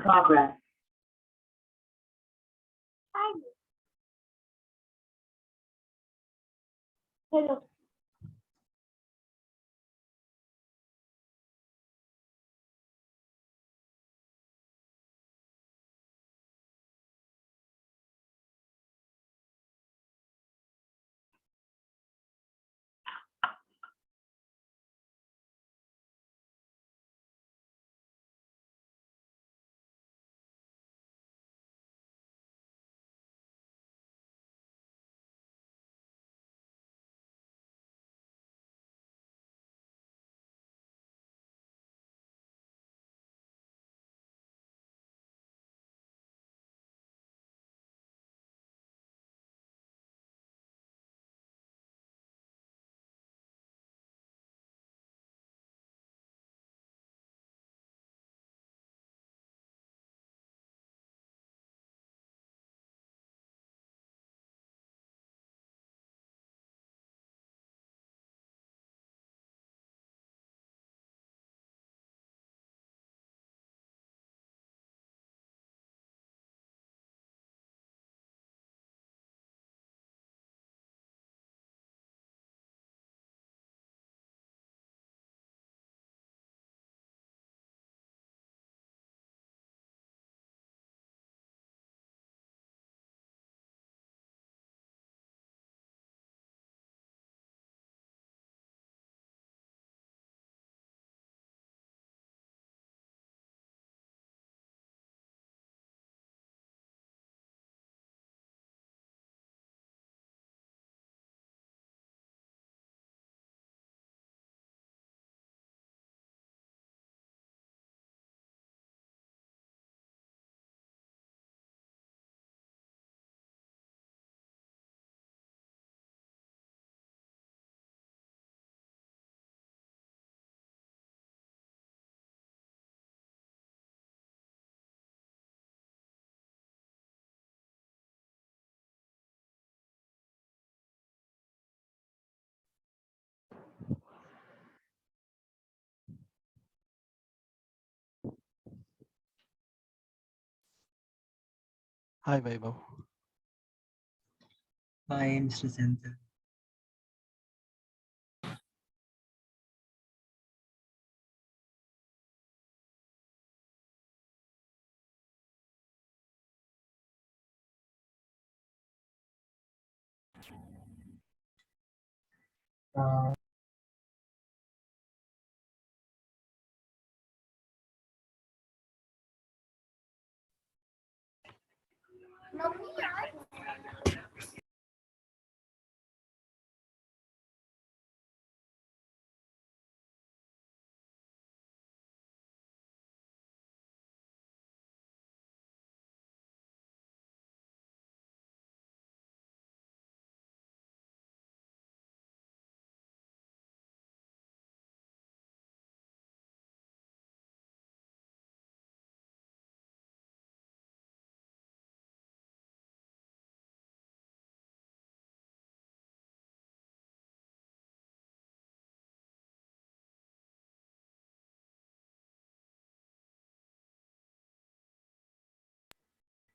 Progress. Hello. Hi, Vaibhav. Hi, Mr. Senthil.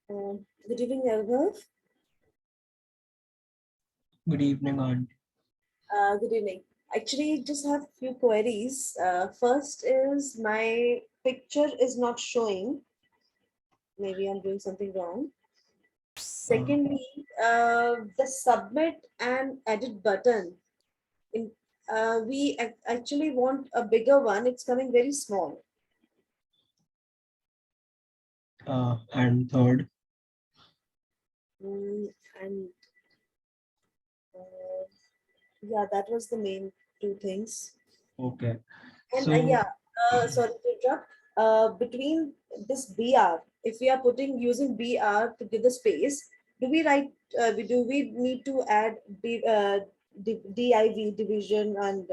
Uh, Good evening, Vaibhav. Good evening, Aunt. Good evening. Actually, just have few queries. First is my picture is not showing. Maybe I'm doing something wrong. Uh, Secondly, the submit and edit button. In we actually want a bigger one. It's coming very small. and third, Mm, and uh, yeah, that was the main two things. okay. And So, yeah, sorry to interrupt. Between this BR, if we are putting using BR to give the space, do we write? Do we need to add DIV division and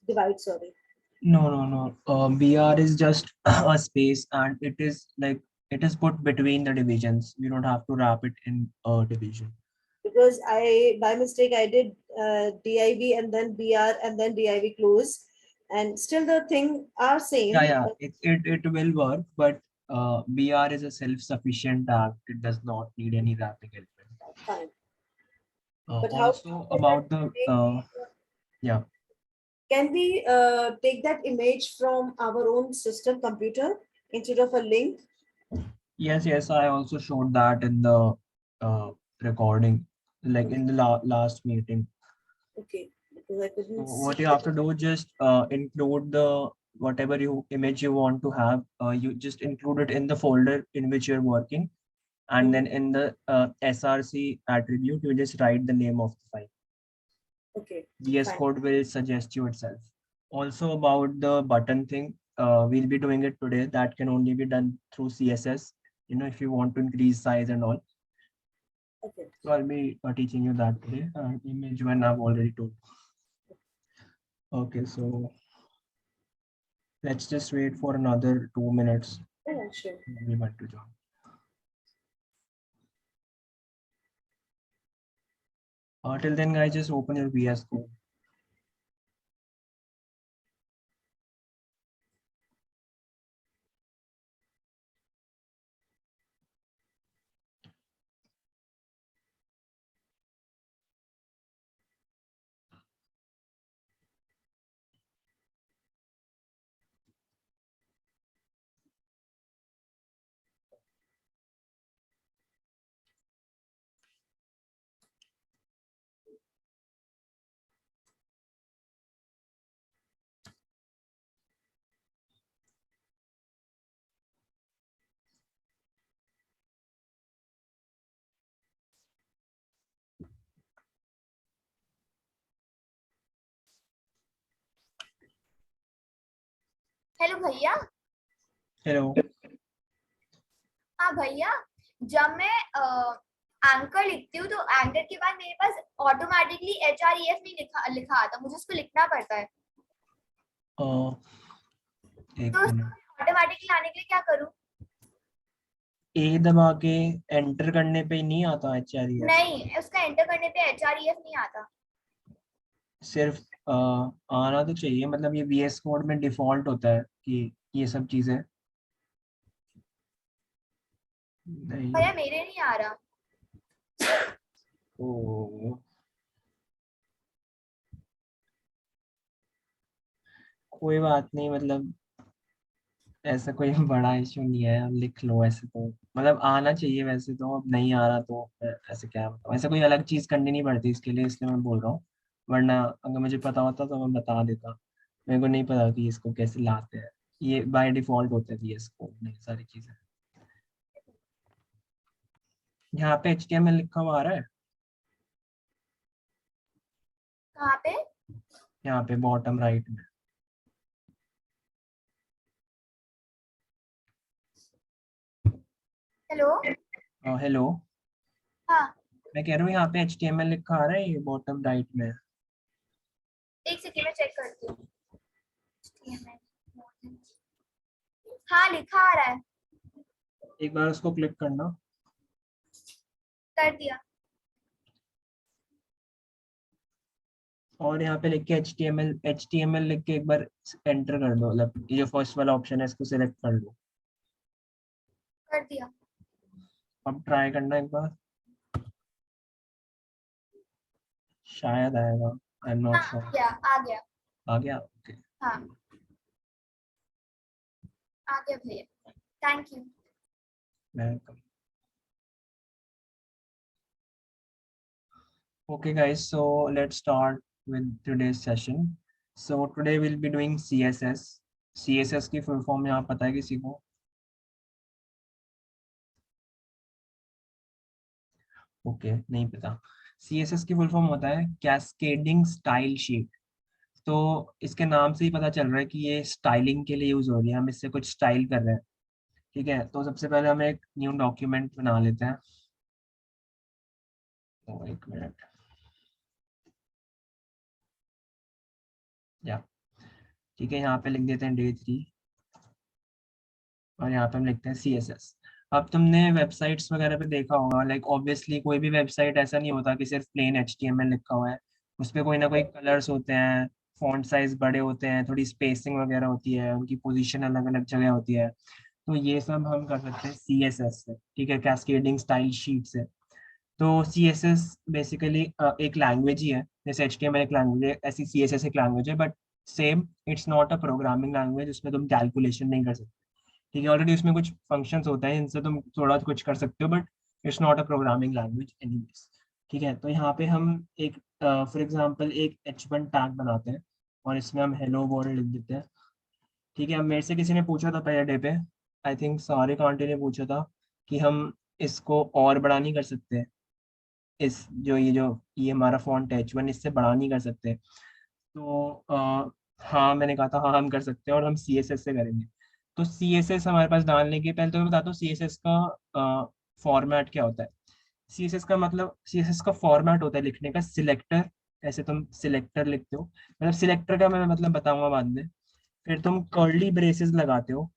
divide? Sorry, no. BR is just a space, and it is put between the divisions. You don't have to wrap it in a division. because I by mistake I did DIV and then BR and then DIV close, and still the thing are Yeah, same. yeah. It will work, but BR is a self-sufficient tag. It does not need any wrapping element. Fine. But how Also about the yeah. Can we take that image from our own system computer instead of a link? Yes, I also showed that in the recording, like in the last meeting. Okay, because I So couldn't what see you have to do, just include the whatever image you want to have. You just include it in the folder in which you're working, and then in the src attribute, you just write the name of the file. Okay. VS Fine. Code will suggest you itself. Also about the button thing, we'll be doing it today. That can only be done through CSS. You know, if you want to increase size and all. Okay. So I'll be teaching you that today. Image one I've already told. Okay, so let's just wait for another 2 minutes. Yeah, sure. We want to join. Till then, guys, just open your VS Code. Hello भैया। Hello. हाँ भैया, जब मैं anchor लिखती हूँ तो anchor के बाद मेरे पास ऑटोमेटिकली HREF नहीं लिखा आता, मुझे उसको लिखना पड़ता है। एक तो मिनट। ऑटोमेटिकली लाने के लिए क्या करूँ? ए दबा के एंटर करने पे नहीं आता HREF? नहीं, उसका एंटर करने पे HREF नहीं आता। सिर्फ आना तो चाहिए, मतलब ये VS कोड में डिफॉल्ट होता है कि ये सब चीजें नहीं। भैया मेरे नहीं आ रहा। ओ, कोई बात नहीं, मतलब ऐसा कोई बड़ा इशू नहीं है, लिख लो। ऐसे तो मतलब आना चाहिए, वैसे तो अब नहीं आ रहा तो ऐसे क्या बताऊं, ऐसे कोई अलग चीज करनी नहीं पड़ती इसके लिए, इसलिए मैं बोल रहा हूँ। वरना अगर मुझे पता होता तो मैं बता देता। मेरे को नहीं पता कि इसको कैसे लाते हैं, ये बाय डिफॉल्ट होता है ये इसको नहीं सारी चीजें। यहाँ पे HTML लिखा हुआ आ रहा है, कहाँ पे? यहाँ पे बॉटम राइट में। हेलो। हेलो। हाँ, मैं कह रहा हूँ यहाँ पे HTML लिखा आ रहा है ये बॉटम राइट में। एक सेकंड में चेक करती हूँ। हाँ, लिखा आ रहा है। एक बार उसको क्लिक करना। कर दिया। और यहाँ पे लिख के HTML लिख के एक बार एंटर कर दो, मतलब ये जो फर्स्ट वाला ऑप्शन है इसको सिलेक्ट कर लो। कर दिया। अब ट्राई करना एक बार, शायद आएगा। आई एम नॉट हाँ, श्योर। आ गया। आ गया? ओके, हाँ, आ गया भैया, thank you. Welcome. Okay guys, so let's start with today's session. So today we'll be doing CSS. CSS की फुल फॉर्म यहाँ पता है किसी को? ओके, नहीं पता। CSS की फुल फॉर्म होता है कैस्केडिंग स्टाइल शीट। तो इसके नाम से ही पता चल रहा है कि ये स्टाइलिंग के लिए यूज हो रही है, हम इससे कुछ स्टाइल कर रहे हैं। ठीक है, तो सबसे पहले हम एक न्यू डॉक्यूमेंट बना लेते हैं। तो एक मिनट, या ठीक है, यहाँ पे लिख देते हैं डे 3 और यहाँ पे हम लिखते हैं CSS। अब तुमने वेबसाइट्स वगैरह पे देखा होगा, लाइक ऑब्वियसली कोई भी वेबसाइट ऐसा नहीं होता कि सिर्फ प्लेन HTML लिखा हुआ है। उस पर कोई ना कोई कलर्स होते हैं, फॉन्ट साइज बड़े होते हैं, थोड़ी स्पेसिंग वगैरह होती है, उनकी पोजीशन अलग अलग जगह होती है। तो ये सब हम कर सकते हैं CSS से, ठीक है, कैस्केडिंग स्टाइल शीट से। तो CSS बेसिकली एक लैंग्वेज ही है, जैसे HTML एक लैंग्वेज है, ऐसी CSS एक लैंग्वेज है, but same, it's not a programming language, उसमें तुम कैलकुलेशन नहीं कर सकते, ठीक है। ऑलरेडी उसमें कुछ फंक्शंस होते हैं जिनसे तुम थोड़ा कुछ कर सकते हो, but it's not a programming language anyways, ठीक है। तो यहाँ पे हम एक फॉर एग्जांपल एक H1 टैग बनाते हैं और इसमें हम हेलो वर्ल्ड लिख देते हैं, ठीक है। अब मेरे से किसी ने पूछा था पहले डे पे, आई थिंक सारे आंटी ने पूछा था कि हम इसको और बड़ा नहीं कर सकते, इस जो ये हमारा फॉन्ट है H1, इससे बड़ा नहीं कर सकते। तो हाँ, मैंने कहा था हाँ हम कर सकते हैं और हम CSS से करेंगे। तो CSS हमारे पास डालने के पहले तो मैं बताता हूँ CSS का फॉर्मेट क्या होता है। CSS का मतलब, CSS का फॉर्मेट होता है लिखने का सिलेक्टर, ऐसे तुम सिलेक्टर लिखते हो, मतलब सिलेक्टर का मैं मतलब बताऊंगा बाद में। फिर तुम कर्ली ब्रेसेस लगाते हो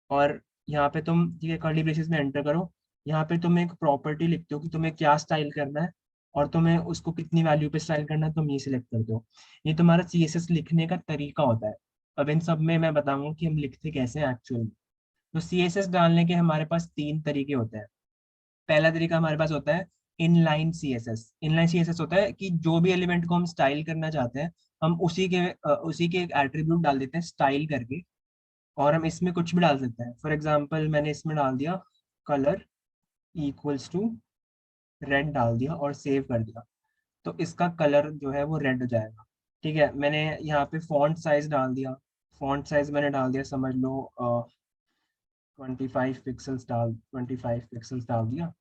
और यहाँ पे तुम, ठीक है, कर्ली ब्रेसेस में एंटर करो, यहाँ पे तुम एक प्रॉपर्टी लिखते हो कि तुम्हें क्या स्टाइल करना है और तुम्हें उसको कितनी वैल्यू पे स्टाइल करना है, तुम ये सिलेक्ट करते हो। ये तुम्हारा CSS लिखने का तरीका होता है। अब इन सब में मैं बताऊंगा कि हम लिखते कैसे हैं एक्चुअल में। तो CSS डालने के हमारे पास 3 तरीके होते हैं। पहला तरीका हमारे पास होता है इनलाइन CSS। इनलाइन CSS होता है कि जो भी एलिमेंट को हम स्टाइल करना चाहते हैं, हम उसी के एक एट्रीब्यूट डाल देते हैं स्टाइल करके, और हम इसमें कुछ भी डाल सकते हैं। फॉर एग्जाम्पल मैंने इसमें डाल दिया कलर इक्वल्स टू रेड डाल दिया और सेव कर दिया, तो इसका कलर जो है वो रेड हो जाएगा, ठीक है। मैंने यहाँ पे फॉन्ट साइज डाल दिया, फॉन्ट साइज मैंने डाल दिया, समझ लो 25 पिक्सल्स डाल दिया,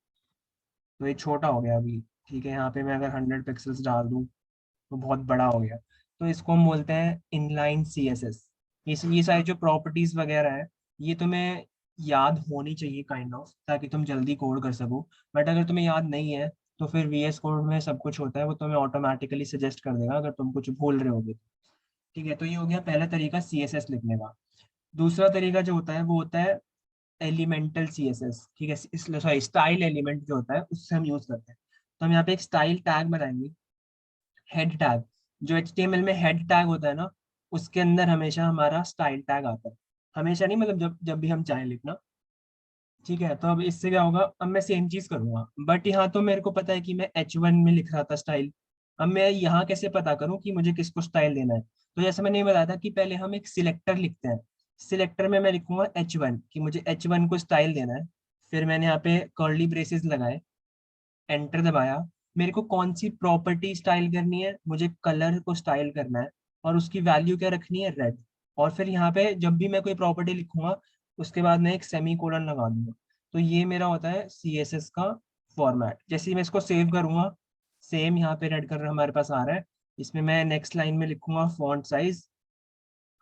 तो ये छोटा हो गया अभी, ठीक है। यहाँ पे मैं अगर 100 पिक्सल्स डाल दूँ तो बहुत बड़ा हो गया। तो इसको हम बोलते हैं इनलाइन CSS। ये सारी जो प्रॉपर्टीज वगैरह है, ये तुम्हें याद होनी चाहिए काइंड ऑफ, ताकि तुम जल्दी कोड कर सको। बट अगर तुम्हें याद नहीं है तो फिर VS कोड में सब कुछ होता है, वो तुम्हें ऑटोमेटिकली सजेस्ट कर देगा अगर तुम कुछ भूल रहे होगे, ठीक है। तो ये हो गया पहला तरीका CSS लिखने का। दूसरा तरीका जो होता है वो होता है एलिमेंटल CSS, ठीक है, इसलिए सॉरी स्टाइल एलिमेंट जो होता है उससे हम यूज करते हैं। तो हम यहाँ पे एक स्टाइल टैग बनाएंगे, हेड टैग। जो HTML में हेड टैग होता है ना, उसके अंदर हमेशा हमारा स्टाइल टैग आता है। हमेशा नहीं, मतलब जब जब भी हम चाहें लिखना, ठीक है। तो अब इससे क्या होगा, अब मैं सेम चीज करूंगा, बट यहाँ तो मेरे को पता है कि मैं H1 में लिख रहा था स्टाइल। अब मैं यहाँ कैसे पता करूँ कि मुझे किसको स्टाइल देना है। तो जैसे मैंने ये बताया था कि पहले हम एक सिलेक्टर लिखते हैं, सिलेक्टर में मैं लिखूंगा H1 कि मुझे H1 को स्टाइल देना है। फिर मैंने यहाँ पे कर्ली ब्रेसेस लगाए, एंटर दबाया, मेरे को कौन सी प्रॉपर्टी स्टाइल करनी है, मुझे कलर को स्टाइल करना है और उसकी वैल्यू क्या रखनी है, रेड। और फिर यहाँ पे जब भी मैं कोई प्रॉपर्टी लिखूंगा उसके बाद मैं एक सेमी कोलन लगा दूंगा। तो ये मेरा होता है CSS का फॉर्मेट। जैसे ही मैं इसको सेव करूंगा, सेम यहाँ पे रेड कलर हमारे पास आ रहा है, इसमें मैं नेक्स्ट लाइन में लिखूंगा फॉन्ट साइज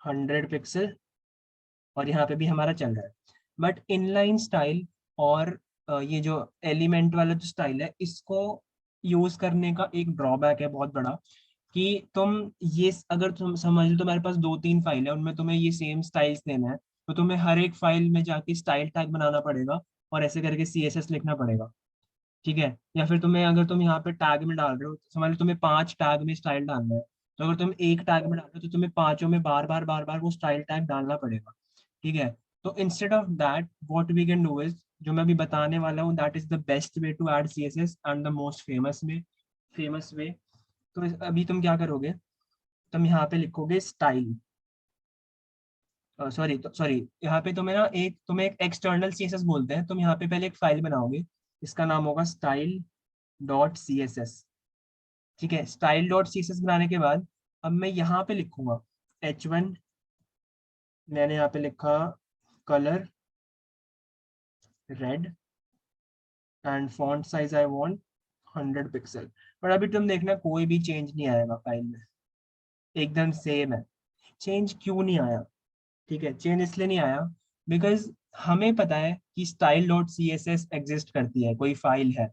100 पिक्सल, और यहाँ पे भी हमारा चल रहा है। बट इनलाइन स्टाइल और ये जो एलिमेंट वाला जो स्टाइल है, इसको यूज करने का एक ड्रॉबैक है बहुत बड़ा, कि तुम ये अगर तुम समझ लो तुम्हारे पास 2-3 फाइल है, उनमें तुम्हें ये सेम स्टाइल्स देना है, तो तुम्हें हर एक फाइल में जाके स्टाइल टैग बनाना पड़ेगा और ऐसे करके CSS लिखना पड़ेगा, ठीक है। या फिर तुम्हें, अगर तुम यहाँ पे टैग में डाल रहे हो, समझ लो तुम्हें 5 टैग में स्टाइल डालना है, तो अगर तुम एक टैग में डाल रहे हो तो तुम्हें पांचों में बार बार वो स्टाइल टैग डालना पड़ेगा, ठीक है। तो instead of that what we can do is, जो मैं अभी बताने वाला हूँ, that is the best way to add CSS and the most famous way. तो अभी तुम क्या करोगे, तुम यहाँ पे लिखोगे स्टाइल, सॉरी यहाँ पे तुम्हें एक एक्सटर्नल CSS बोलते हैं। तुम यहाँ पे पहले एक फाइल बनाओगे, इसका नाम होगा style.css, ठीक है। style.css बनाने के बाद अब मैं यहाँ पे लिखूंगा H1, मैंने यहाँ पे लिखा colour red and font size I want 100 pixel. पर अभी तुम देखना कोई भी चेंज नहीं आएगा फाइल में, एकदम सेम है। चेंज क्यों नहीं आया, ठीक है, चेंज इसलिए नहीं आया बिकॉज हमें पता है कि style.css एग्जिस्ट करती है, कोई फाइल है,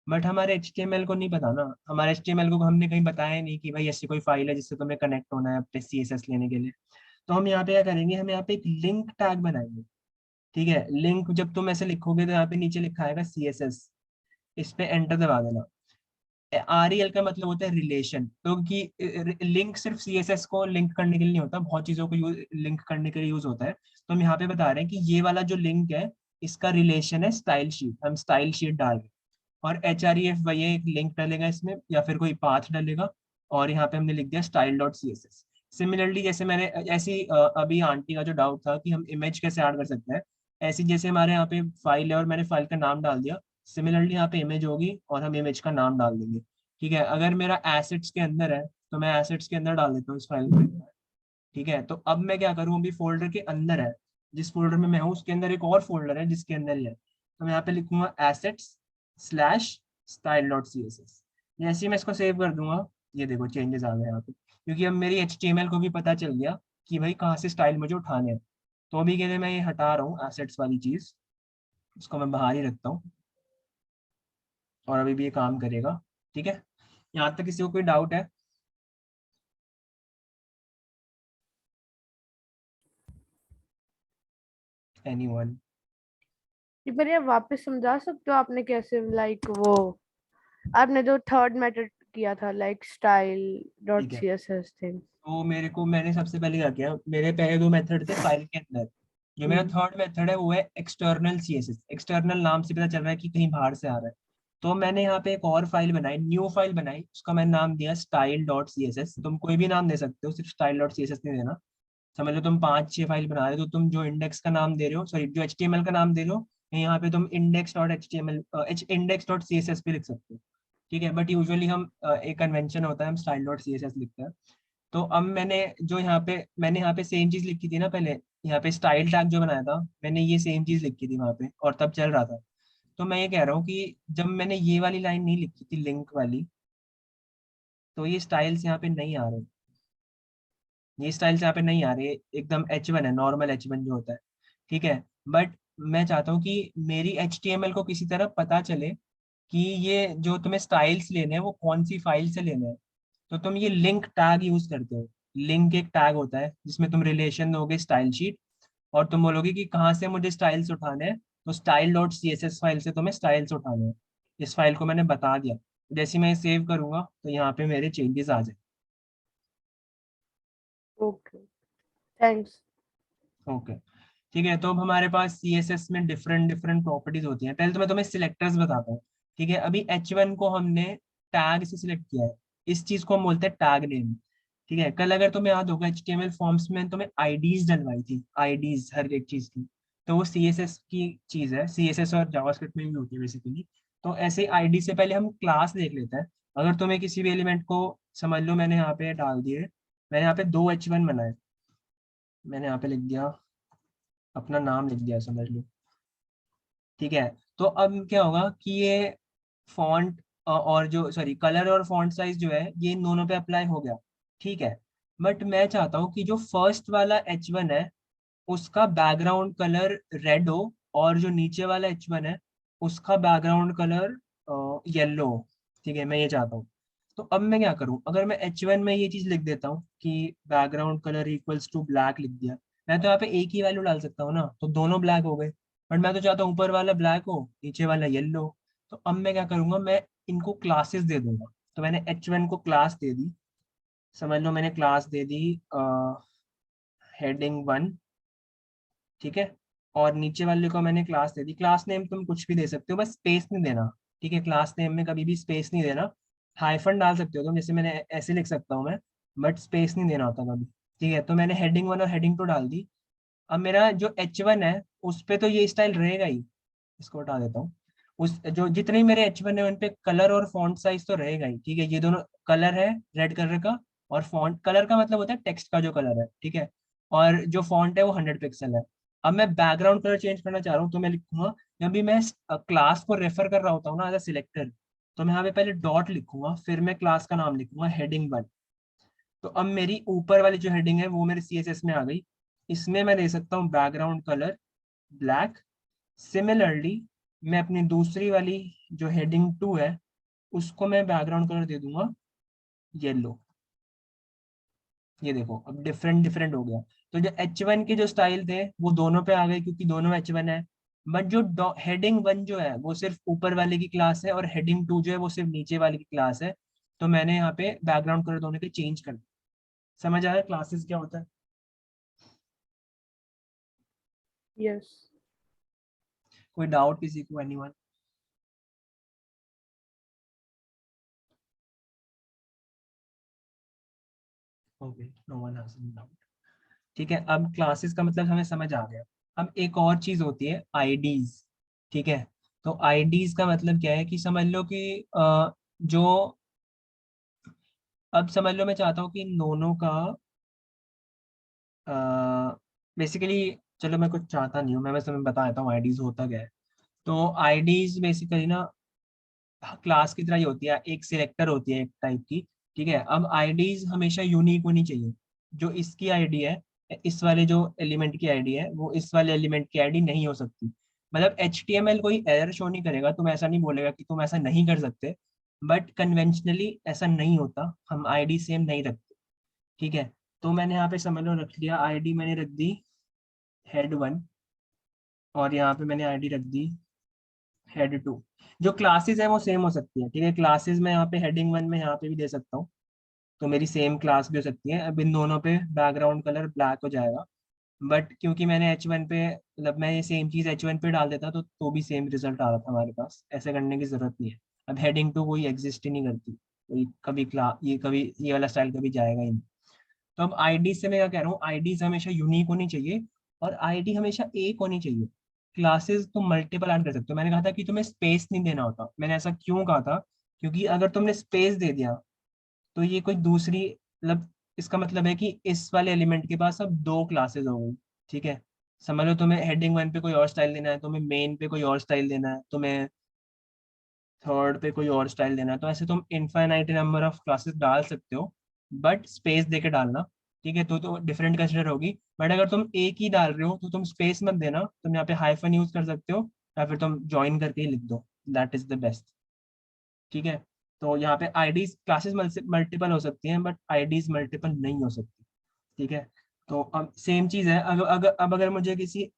बट हमारे HTML को नहीं पता ना। हमारे HTML को हमने कहीं बताया नहीं कि भाई ऐसी कोई फाइल है जिससे तुम्हें कनेक्ट होना है अपने CSS लेने के लिए। तो हम यहाँ पे क्या करेंगे, हम यहाँ पे एक लिंक टैग बनाएंगे, ठीक है। लिंक जब तुम ऐसे लिखोगे तो यहाँ पे नीचे लिखा आएगा CSS, इस पे एंटर दबा देना। REL का मतलब होता है रिलेशन, तो कि लिंक सिर्फ CSS को लिंक करने के लिए नहीं होता, बहुत चीजों को लिंक करने के लिए यूज होता है। तो हम यहाँ पे बता रहे हैं कि ये वाला जो लिंक है इसका रिलेशन है स्टाइल शीट, हम स्टाइल शीट डाल रहे हैं। और HREF वही एक लिंक डालेगा इसमें या फिर कोई पाथ डालेगा, और यहाँ पे हमने लिख दिया style.css। सिमिलरली जैसे मैंने ऐसी अभी आंटी का जो डाउट था कि हम इमेज कैसे ऐड कर सकते हैं, ऐसी जैसे हमारे यहाँ पे फाइल है और मैंने फाइल का नाम डाल दिया, सिमिलरली यहाँ पे इमेज होगी और हम इमेज का नाम डाल देंगे। ठीक है, अगर मेरा एसेट्स के अंदर है तो मैं एसेट्स के अंदर डाल देता हूँ इस फाइल को। ठीक है, तो अब मैं क्या करूँ, अभी फोल्डर के अंदर है, जिस फोल्डर में मैं हूँ उसके अंदर एक और फोल्डर है जिसके अंदर ही है, तो मैं यहाँ पे लिखूंगा assets/style.css। जैसे ही मैं इसको सेव कर दूंगा, ये देखो चेंजेस आ गए यहाँ पे, क्योंकि अब मेरी HTML को भी पता चल गया कि भाई कहाँ से स्टाइल मुझे उठाने हैं। तो अभी के लिए मैं ये हटा रहा हूँ एसेट्स वाली चीज, उसको मैं बाहर ही रखता हूँ, और अभी भी ये काम करेगा। ठीक है, यहाँ तक किसी को कोई डाउट है? एनीवन? एक बार ये वापस समझा सकते हो आपने कैसे, लाइक वो आपने जो थर्ड मेथड किया था, लाइक स्टाइल डॉट ठीक है, सी एस एस थिंग। तो मैंने सबसे पहले क्या किया, मेरे पहले दो मेथड थे फाइल के अंदर, जो मेरा थर्ड मेथड है वो है एक्सटर्नल CSS। एक्सटर्नल नाम से पता चल रहा है कि कहीं बाहर से आ रहा है। तो मैंने यहाँ पे एक और फाइल बनाई, न्यू फाइल बनाई, उसका मैंने नाम दिया style.css। तुम कोई भी नाम दे सकते हो, सिर्फ style.css नहीं देना। समझ लो तुम 5-6 फाइल बना रहे हो, तो तुम जो इंडेक्स का नाम दे रहे हो, सॉरी जो HTML का नाम दे रहे हो, यहाँ पे तुम index.html index.css भी लिख सकते हो। ठीक है, बट यूजुअली हम एक कन्वेंशन होता है, हम style.css लिखते हैं। तो अब मैंने यहाँ पे सेम चीज लिखी थी ना पहले, यहाँ पे स्टाइल टैग जो बनाया था मैंने, ये सेम चीज लिखी थी वहां पे और तब चल रहा था। तो मैं ये कह रहा हूँ कि जब मैंने ये वाली लाइन नहीं लिखी थी लिंक वाली, तो ये स्टाइल्स यहाँ पे नहीं आ रहे, ये स्टाइल्स यहाँ पे नहीं आ रहे, एकदम H1 है, नॉर्मल H1 जो होता है। ठीक है, बट मैं चाहता हूँ कि मेरी HTML को किसी तरह पता चले कि ये जो तुम्हें स्टाइल्स लेने हैं वो कौन सी फाइल से लेने हैं। तो तुम ये लिंक टैग यूज करते हो। लिंक एक टैग होता है जिसमें तुम रिलेशन दोगे स्टाइल शीट, और तुम बोलोगे कि कहाँ से मुझे स्टाइल्स उठाने हैं, तो style.css फाइल से तुम्हें स्टाइल्स उठाने हैं। इस फाइल को मैंने बता दिया, जैसे ही मैं सेव करूंगा तो यहाँ पे मेरे चेंजेस आ जाए। Okay, thanks. ओके, ठीक है, तो अब हमारे पास CSS में डिफरेंट डिफरेंट प्रॉपर्टीज होती हैं। पहले तो मैं तुम्हें सिलेक्टर्स बताता हूँ। ठीक है, अभी H1 को हमने टैग से सिलेक्ट किया है, इस चीज को हम बोलते हैं टैग नेम। ठीक है, कल अगर तुम्हें याद होगा HTML फॉर्म्स में तुम्हें IDs डलवाई थी, IDs हर एक चीज की, तो वो CSS की चीज है, CSS और जावास्क्रिप्ट में भी होती है बेसिकली। तो ऐसे ID से पहले हम क्लास देख लेते हैं। अगर तुम्हें किसी भी एलिमेंट को, समझ लो मैंने यहाँ पे डाल दिए, मैंने यहाँ पे 2 H1 बनाए, मैंने यहाँ पे लिख दिया, अपना नाम लिख दिया समझ लो। ठीक है, तो अब क्या होगा कि ये फॉन्ट और जो सॉरी कलर और फॉन्ट साइज जो है ये इन दोनों पे अप्लाई हो गया। ठीक है, बट मैं चाहता हूँ कि जो फर्स्ट वाला H1 है उसका बैकग्राउंड कलर रेड हो, और जो नीचे वाला H1 है उसका बैकग्राउंड कलर येलो हो। ठीक है, मैं ये चाहता हूँ। तो अब मैं क्या करूँ, अगर मैं H1 में ये चीज लिख देता हूँ कि background colour equals to black लिख दिया, मैं तो यहाँ पे एक ही वैल्यू डाल सकता हूँ ना, तो दोनों ब्लैक हो गए। बट मैं तो चाहता हूँ ऊपर वाला ब्लैक हो, नीचे वाला येलो। तो अब मैं क्या करूंगा, मैं इनको क्लासेस दे दूंगा। तो मैंने H1 को क्लास दे दी, समझ लो मैंने क्लास दे दी heading 1। ठीक है, और नीचे वाले को मैंने क्लास दे दी, क्लास नेम तुम कुछ भी दे सकते हो, बस स्पेस नहीं देना। ठीक है, क्लास नेम में कभी भी स्पेस नहीं देना। हाइफन डाल सकते हो तुम, जैसे मैंने ऐसे लिख सकता हूँ मैं, बट स्पेस नहीं देना होता कभी। ठीक है, तो मैंने heading 1 और heading 2 डाल दी। अब मेरा जो H1 है उस पे तो ये स्टाइल रहेगा ही, इसको हटा देता हूँ। उस जो जितने मेरे H1 है उन पे कलर और फॉन्ट साइज तो रहेगा ही। ठीक है, ये दोनों कलर है रेड कलर का, और फॉन्ट कलर का मतलब होता है टेक्स्ट का जो कलर है। ठीक है, और जो फॉन्ट है वो 100 पिक्सल है। अब मैं बैकग्राउंड कलर चेंज करना चाह रहा हूँ, तो मैं लिखूंगा, जब भी मैं क्लास को रेफर कर रहा होता हूँ ना एज अ सिलेक्टर, तो मैं यहाँ पे पहले डॉट लिखूंगा, फिर मैं क्लास का नाम लिखूंगा heading 1। तो अब मेरी ऊपर वाली जो हेडिंग है वो मेरे CSS में आ गई। इसमें मैं दे सकता हूँ बैकग्राउंड कलर ब्लैक। सिमिलरली मैं अपनी दूसरी वाली जो heading 2 है उसको मैं बैकग्राउंड कलर दे दूंगा येलो। ये देखो अब डिफरेंट डिफरेंट हो गया। तो जो H1 के जो स्टाइल थे वो दोनों पे आ गए क्योंकि दोनों H1 है, बट जो हेडिंग 1 जो है वो सिर्फ ऊपर वाले की क्लास है और हेडिंग 2 जो है वो सिर्फ नीचे वाले की क्लास है। तो मैंने यहाँ पे बैकग्राउंड कलर दोनों के चेंज कर दिए। समझ आया क्लासेस क्या होता है? यस। कोई डाउट किसी को? Anyone? Okay, no one has any doubt. ठीक है, अब क्लासेस का मतलब हमें समझ आ गया। अब एक और चीज होती है आईडीज। ठीक है, तो आईडीज का मतलब क्या है कि समझ लो कि जो अब समझ लो मैं चाहता हूँ कि इन दोनों का बेसिकली, चलो मैं कुछ चाहता नहीं हूँ, मैं बस तुम्हें बता देता हूँ आईडीज होता क्या है। तो आईडीज बेसिकली ना क्लास की तरह ही होती है, एक सिलेक्टर होती है एक टाइप की। ठीक है, अब आईडीज हमेशा यूनिक होनी चाहिए। जो इसकी आईडी है, इस वाले जो एलिमेंट की आईडी है वो इस वाले एलिमेंट की आईडी नहीं हो सकती। मतलब HTML कोई एरर शो नहीं करेगा, तुम ऐसा नहीं बोलेगा कि तुम ऐसा नहीं कर सकते। बट कन्वेंशनली ऐसा नहीं होता, हम आईडी सेम नहीं रखते। ठीक है, तो मैंने यहाँ पे समझ लो रख लिया आईडी, मैंने रख दी head 1, और यहाँ पे मैंने आईडी रख दी head 2। जो क्लासेस है वो सेम हो सकती है। ठीक है, क्लासेस में यहाँ पे हेडिंग 1 में यहाँ पे भी दे सकता हूँ, तो मेरी सेम क्लास भी हो सकती है। अब इन दोनों पे बैकग्राउंड कलर ब्लैक हो जाएगा। बट क्योंकि मैंने H1 पे, मतलब मैं ये सेम चीज H1 पे डाल देता तो भी सेम रिजल्ट आ रहा था हमारे पास। ऐसे करने की जरूरत नहीं है। अब हेडिंग 2 कोई एग्जिस्ट ही नहीं करती, कोई कभी ये वाला स्टाइल कभी जाएगा ही नहीं। तो अब आईडी से मैं क्या कह रहा हूँ, आईडीज हमेशा यूनिक होनी चाहिए और आईडी हमेशा एक होनी चाहिए। क्लासेस तुम मल्टीपल ऐड कर सकते हो। मैंने कहा था कि तुम्हें स्पेस नहीं देना होता। मैंने ऐसा क्यों कहा था? क्योंकि अगर तुमने स्पेस दे दिया तो ये कोई दूसरी, मतलब इसका मतलब है कि इस वाले एलिमेंट के पास अब 2 क्लासेस हो गई। ठीक है, समझ लो तुम्हें हेडिंग 1 पे कोई और स्टाइल देना है, तुम्हें मेन पे कोई और स्टाइल देना है, तुम्हें थर्ड पे कोई और स्टाइल देना है, तो ऐसे तुम इनफाइनाइट नंबर ऑफ क्लासेस डाल सकते हो। बट स्पेस दे के डालना। ठीक है, तो डिफरेंट कंसिडर होगी। बट अगर तुम एक ही डाल रहे हो तो तुम स्पेस मत देना, तुम यहाँ पे हाइफन यूज कर सकते हो, या फिर तुम ज्वाइन करके ही लिख दो। That is the best. ठीक है, तो यहाँ पे आईडीज क्लासेस मल्टीपल हो सकती हैं बट आईडीज मल्टीपल नहीं हो सकती। ठीक है, तो अब सेम चीज है। अगर मुझे किसी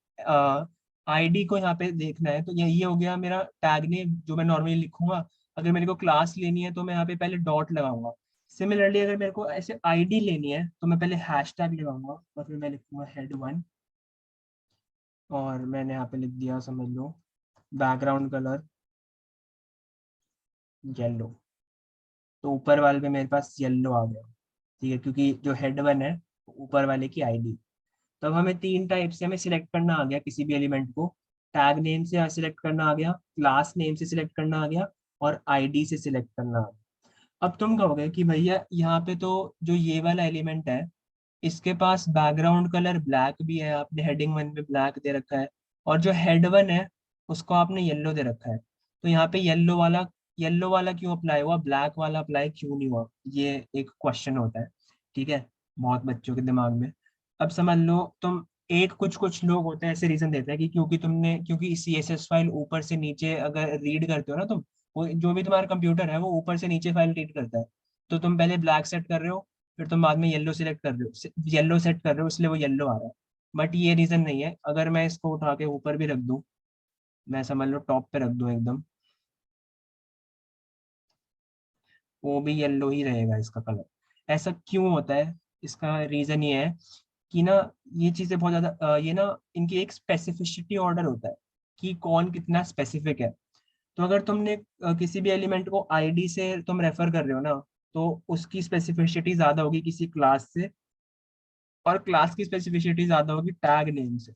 आईडी को यहाँ पे देखना है तो ये हो गया मेरा टैग नेम जो मैं नॉर्मली लिखूंगा। अगर मेरे को क्लास लेनी है तो मैं यहाँ पे पहले डॉट लगाऊंगा। सिमिलरली अगर मेरे को ऐसे आईडी लेनी है तो मैं पहले हैश टैग लगाऊंगा और फिर मैं लिखूंगा head 1, और मैंने यहाँ पे लिख दिया समझ लो बैकग्राउंड कलर येलो। तो ऊपर वाले पे मेरे पास येलो आ गया। ठीक है, क्योंकि जो head 1 है ऊपर वाले की आईडी। तब हमें 3 टाइप से हमें सिलेक्ट करना आ गया किसी भी एलिमेंट को। टैग नेम से सिलेक्ट करना आ गया, क्लास नेम से सिलेक्ट करना आ गया, और आईडी से सिलेक्ट करना आ गया। अब तुम कहोगे कि भैया यहाँ पे तो जो ये वाला एलिमेंट है इसके पास बैकग्राउंड कलर ब्लैक भी है, आपने हेडिंग 1 में ब्लैक दे रखा है, और जो head 1 है उसको आपने येलो दे रखा है। तो यहाँ पे येलो वाला क्यों अप्लाई हुआ, ब्लैक वाला अप्लाई क्यों नहीं हुआ? ये एक क्वेश्चन होता है। ठीक है, बहुत बच्चों के दिमाग में। अब समझ लो तुम, एक कुछ कुछ लोग होते हैं ऐसे रीजन देते हैं कि क्योंकि CSS फाइल ऊपर से नीचे अगर रीड करते हो ना तुम, वो जो भी तुम्हारा कंप्यूटर है वो ऊपर से नीचे फाइल रीड करता है। तो तुम पहले ब्लैक सेट कर रहे हो, फिर तुम बाद में येलो सिलेक्ट कर रहे हो, येलो सेट कर रहे हो, इसलिए वो येलो आ रहा है। बट ये रीजन नहीं है। अगर मैं इसको उठा के ऊपर भी रख दूं, मैं समझ लो टॉप पे रख दूं एकदम, वो भी येलो ही रहेगा इसका कलर। ऐसा क्यों होता है? इसका रीजन ये है कि ना, ये चीजें बहुत ज्यादा ये ना, इनकी एक स्पेसिफिसिटी ऑर्डर होता है कि कौन कितना स्पेसिफिक है। तो अगर तुमने किसी भी एलिमेंट को आईडी से तुम रेफर कर रहे हो ना, तो उसकी स्पेसिफिसिटी ज्यादा होगी किसी क्लास से, और क्लास की स्पेसिफिसिटी ज्यादा होगी टैग नेम से।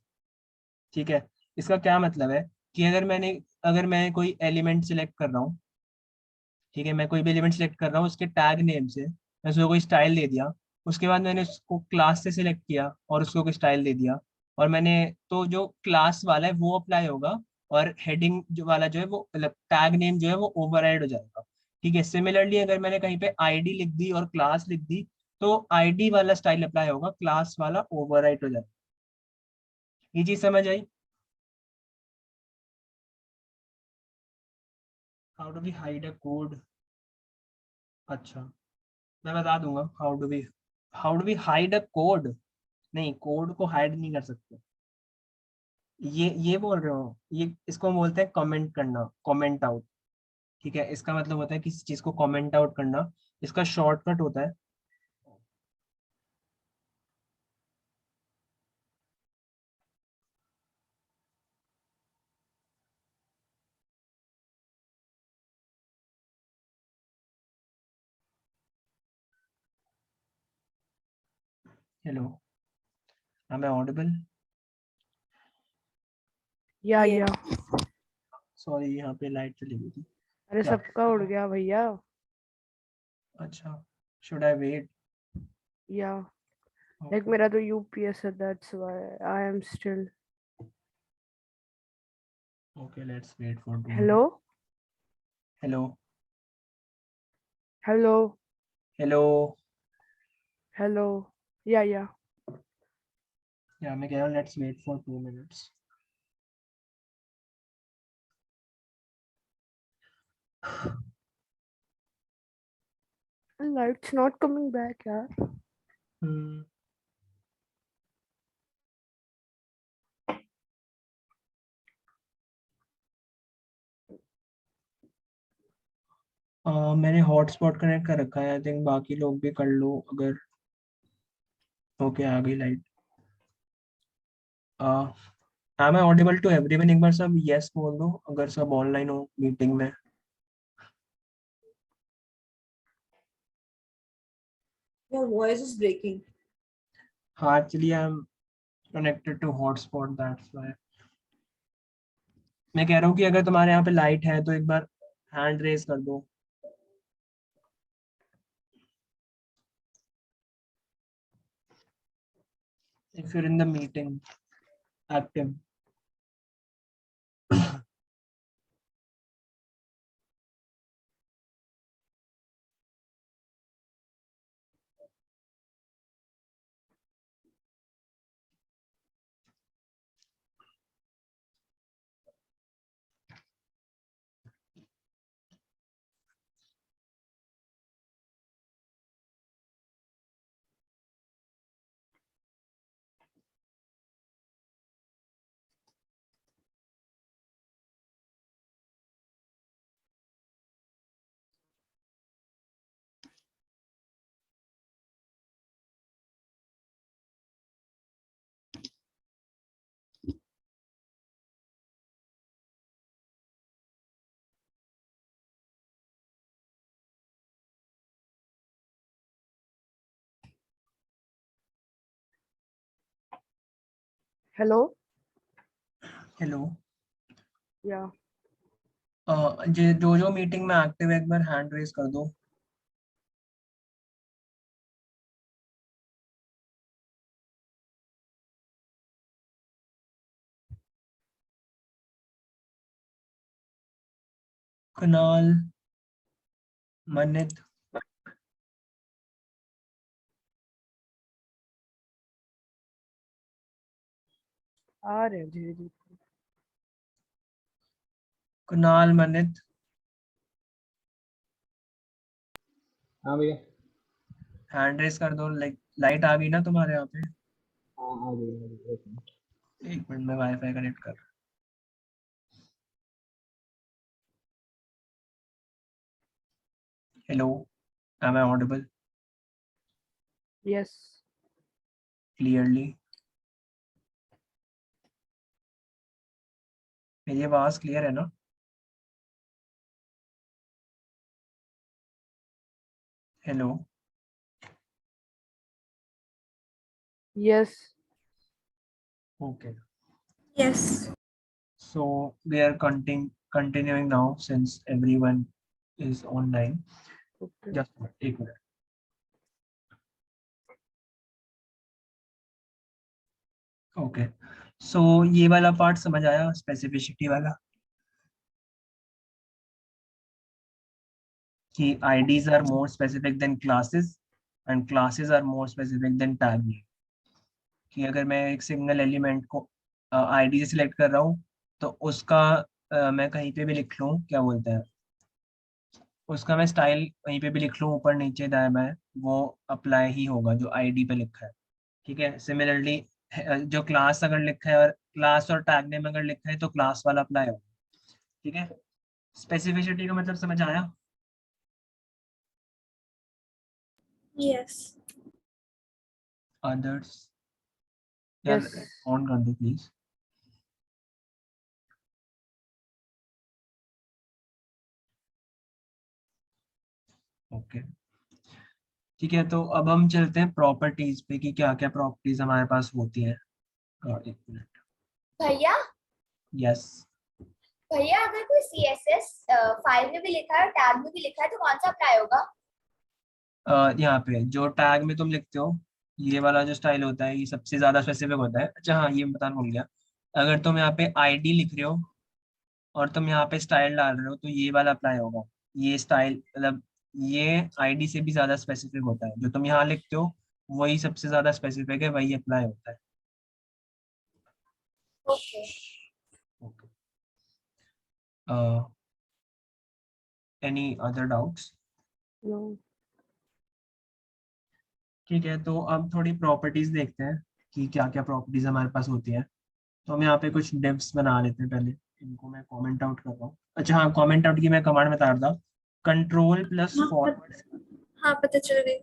ठीक है, इसका क्या मतलब है कि अगर मैं कोई एलिमेंट सिलेक्ट कर रहा हूँ, ठीक है, मैं कोई भी एलिमेंट सिलेक्ट कर रहा हूँ उसके टैग नेम से, मैं उसको कोई स्टाइल दे दिया, उसके बाद मैंने उसको क्लास से सिलेक्ट किया और उसको कोई स्टाइल दे दिया, और मैंने, तो जो क्लास वाला है वो अप्लाई होगा, और हेडिंग जो वाला जो है वो, मतलब टैग नेम जो है वो ओवरराइड हो जाएगा। ठीक है, सिमिलरली अगर मैंने कहीं पे आईडी लिख दी और क्लास लिख दी, तो आईडी वाला स्टाइल अप्लाई होगा, क्लास वाला ओवरराइड हो जाएगा। ये चीज समझ आई? How do we hide a code? अच्छा, मैं बता दूंगा how do we hide a code. नहीं, कोड को हाइड नहीं कर सकते। ये बोल रहे हो, ये इसको हम बोलते हैं कमेंट करना, कमेंट आउट। ठीक है, इसका मतलब होता है किसी चीज को कमेंट आउट करना। इसका शॉर्टकट होता है हेलो, am I audible? या सॉरी, यहाँ पे लाइट चली गई थी। अरे क्या? सबका उड़ गया भैया। अच्छा, should I wait? या लाइक Okay. मेरा तो यूपीएस है, that's why I am still. Okay, let's wait for 2 hello minutes. Hello, hello hello. Hello या Yeah, मैं कह रहा हूँ let's wait for 2 minutes. Lights not coming back यार। Hmm. मैंने हॉटस्पॉट कनेक्ट कर रखा है, आई थिंक बाकी लोग भी कर लो अगर। ओके, आ गई light. am I audible to everyone? एक बार सब यस बोल दो अगर सब ऑनलाइन हो मीटिंग में। Your voice is breaking. हाँ, actually I am connected to hotspot, that's why. मैं कह रहा हूँ कि अगर तुम्हारे यहाँ पे लाइट है तो एक बार हैंड रेज कर दो। if you're in the meeting active. Hello hello. या जो जो मीटिंग में एक्टिव है एक बार हैंड रेज कर दो। कुणाल, मनित, आ रहे हैं धीरे धीरे। कुणाल, मनित। हाँ भैया। हैंड रेज कर दो। लाइट आ गई ना तुम्हारे यहाँ पे? हाँ आ गई, एक मिनट। एक मिनट में वाईफाई कनेक्ट कर। Hello, am I audible yes clearly? मेरी आवाज क्लियर है ना? Hello. Yes Okay, Yes. so we are continuing now since everyone is online. Okay Just a minute, एक मिनट। ओके, सो ये वाला पार्ट समझ आया, स्पेसिफिसिटी वाला, कि IDs are more specific than classes and classes are more specific than tagging। कि अगर मैं एक सिंगल एलिमेंट को ID से सिलेक्ट कर रहा हूँ तो उसका मैं कहीं पे भी लिख लूँ, क्या बोलते हैं उसका, मैं स्टाइल कहीं पे भी लिख लूँ ऊपर नीचे दाएं बाएं, वो अप्लाई ही होगा जो ID पे लिखा है। ठीक है, सिमिलरली जो क्लास अगर लिखा है और क्लास और टैग नेम अगर लिखा है तो क्लास वाला अप्लाई होगा, ठीक है। स्पेसिफिसिटी का मतलब समझ आया? यस। अदर्स यार यस ऑन कर दो प्लीज। ओके ठीक है, तो अब हम चलते हैं प्रॉपर्टीज पे कि क्या क्या प्रॉपर्टीज हमारे पास होती हैं। एक मिनट। भैया यस। भैया अगर कोई CSS फाइल में भी लिखा है और टैग में भी लिखा है तो कौन सा अप्लाई होगा? यहाँ पे जो टैग में तुम लिखते हो ये वाला जो स्टाइल होता है ये सबसे ज्यादा स्पेसिफिक होता है। अच्छा हाँ, ये बताना भूल गया, अगर तुम यहाँ पे आईडी लिख रहे हो और तुम यहाँ पे स्टाइल डाल रहे हो तो ये वाला अप्लाई होगा। ये स्टाइल मतलब ये आईडी से भी ज्यादा स्पेसिफिक होता है, जो तुम यहाँ लिखते हो वही सबसे ज्यादा स्पेसिफिक है, वही अप्लाई होता है। Okay. Okay, any other doubts? No ठीक है, तो अब थोड़ी प्रॉपर्टीज देखते हैं कि क्या क्या प्रॉपर्टीज हमारे पास होती हैं। तो हम यहाँ पे कुछ डिव्स बना लेते हैं पहले, इनको मैं कमेंट आउट कर रहा हूँ। अच्छा हाँ, कमेंट आउट की मैं कमांड बता रहा था, कंट्रोल प्लस फॉरवर्ड, हाँ पता चल गई।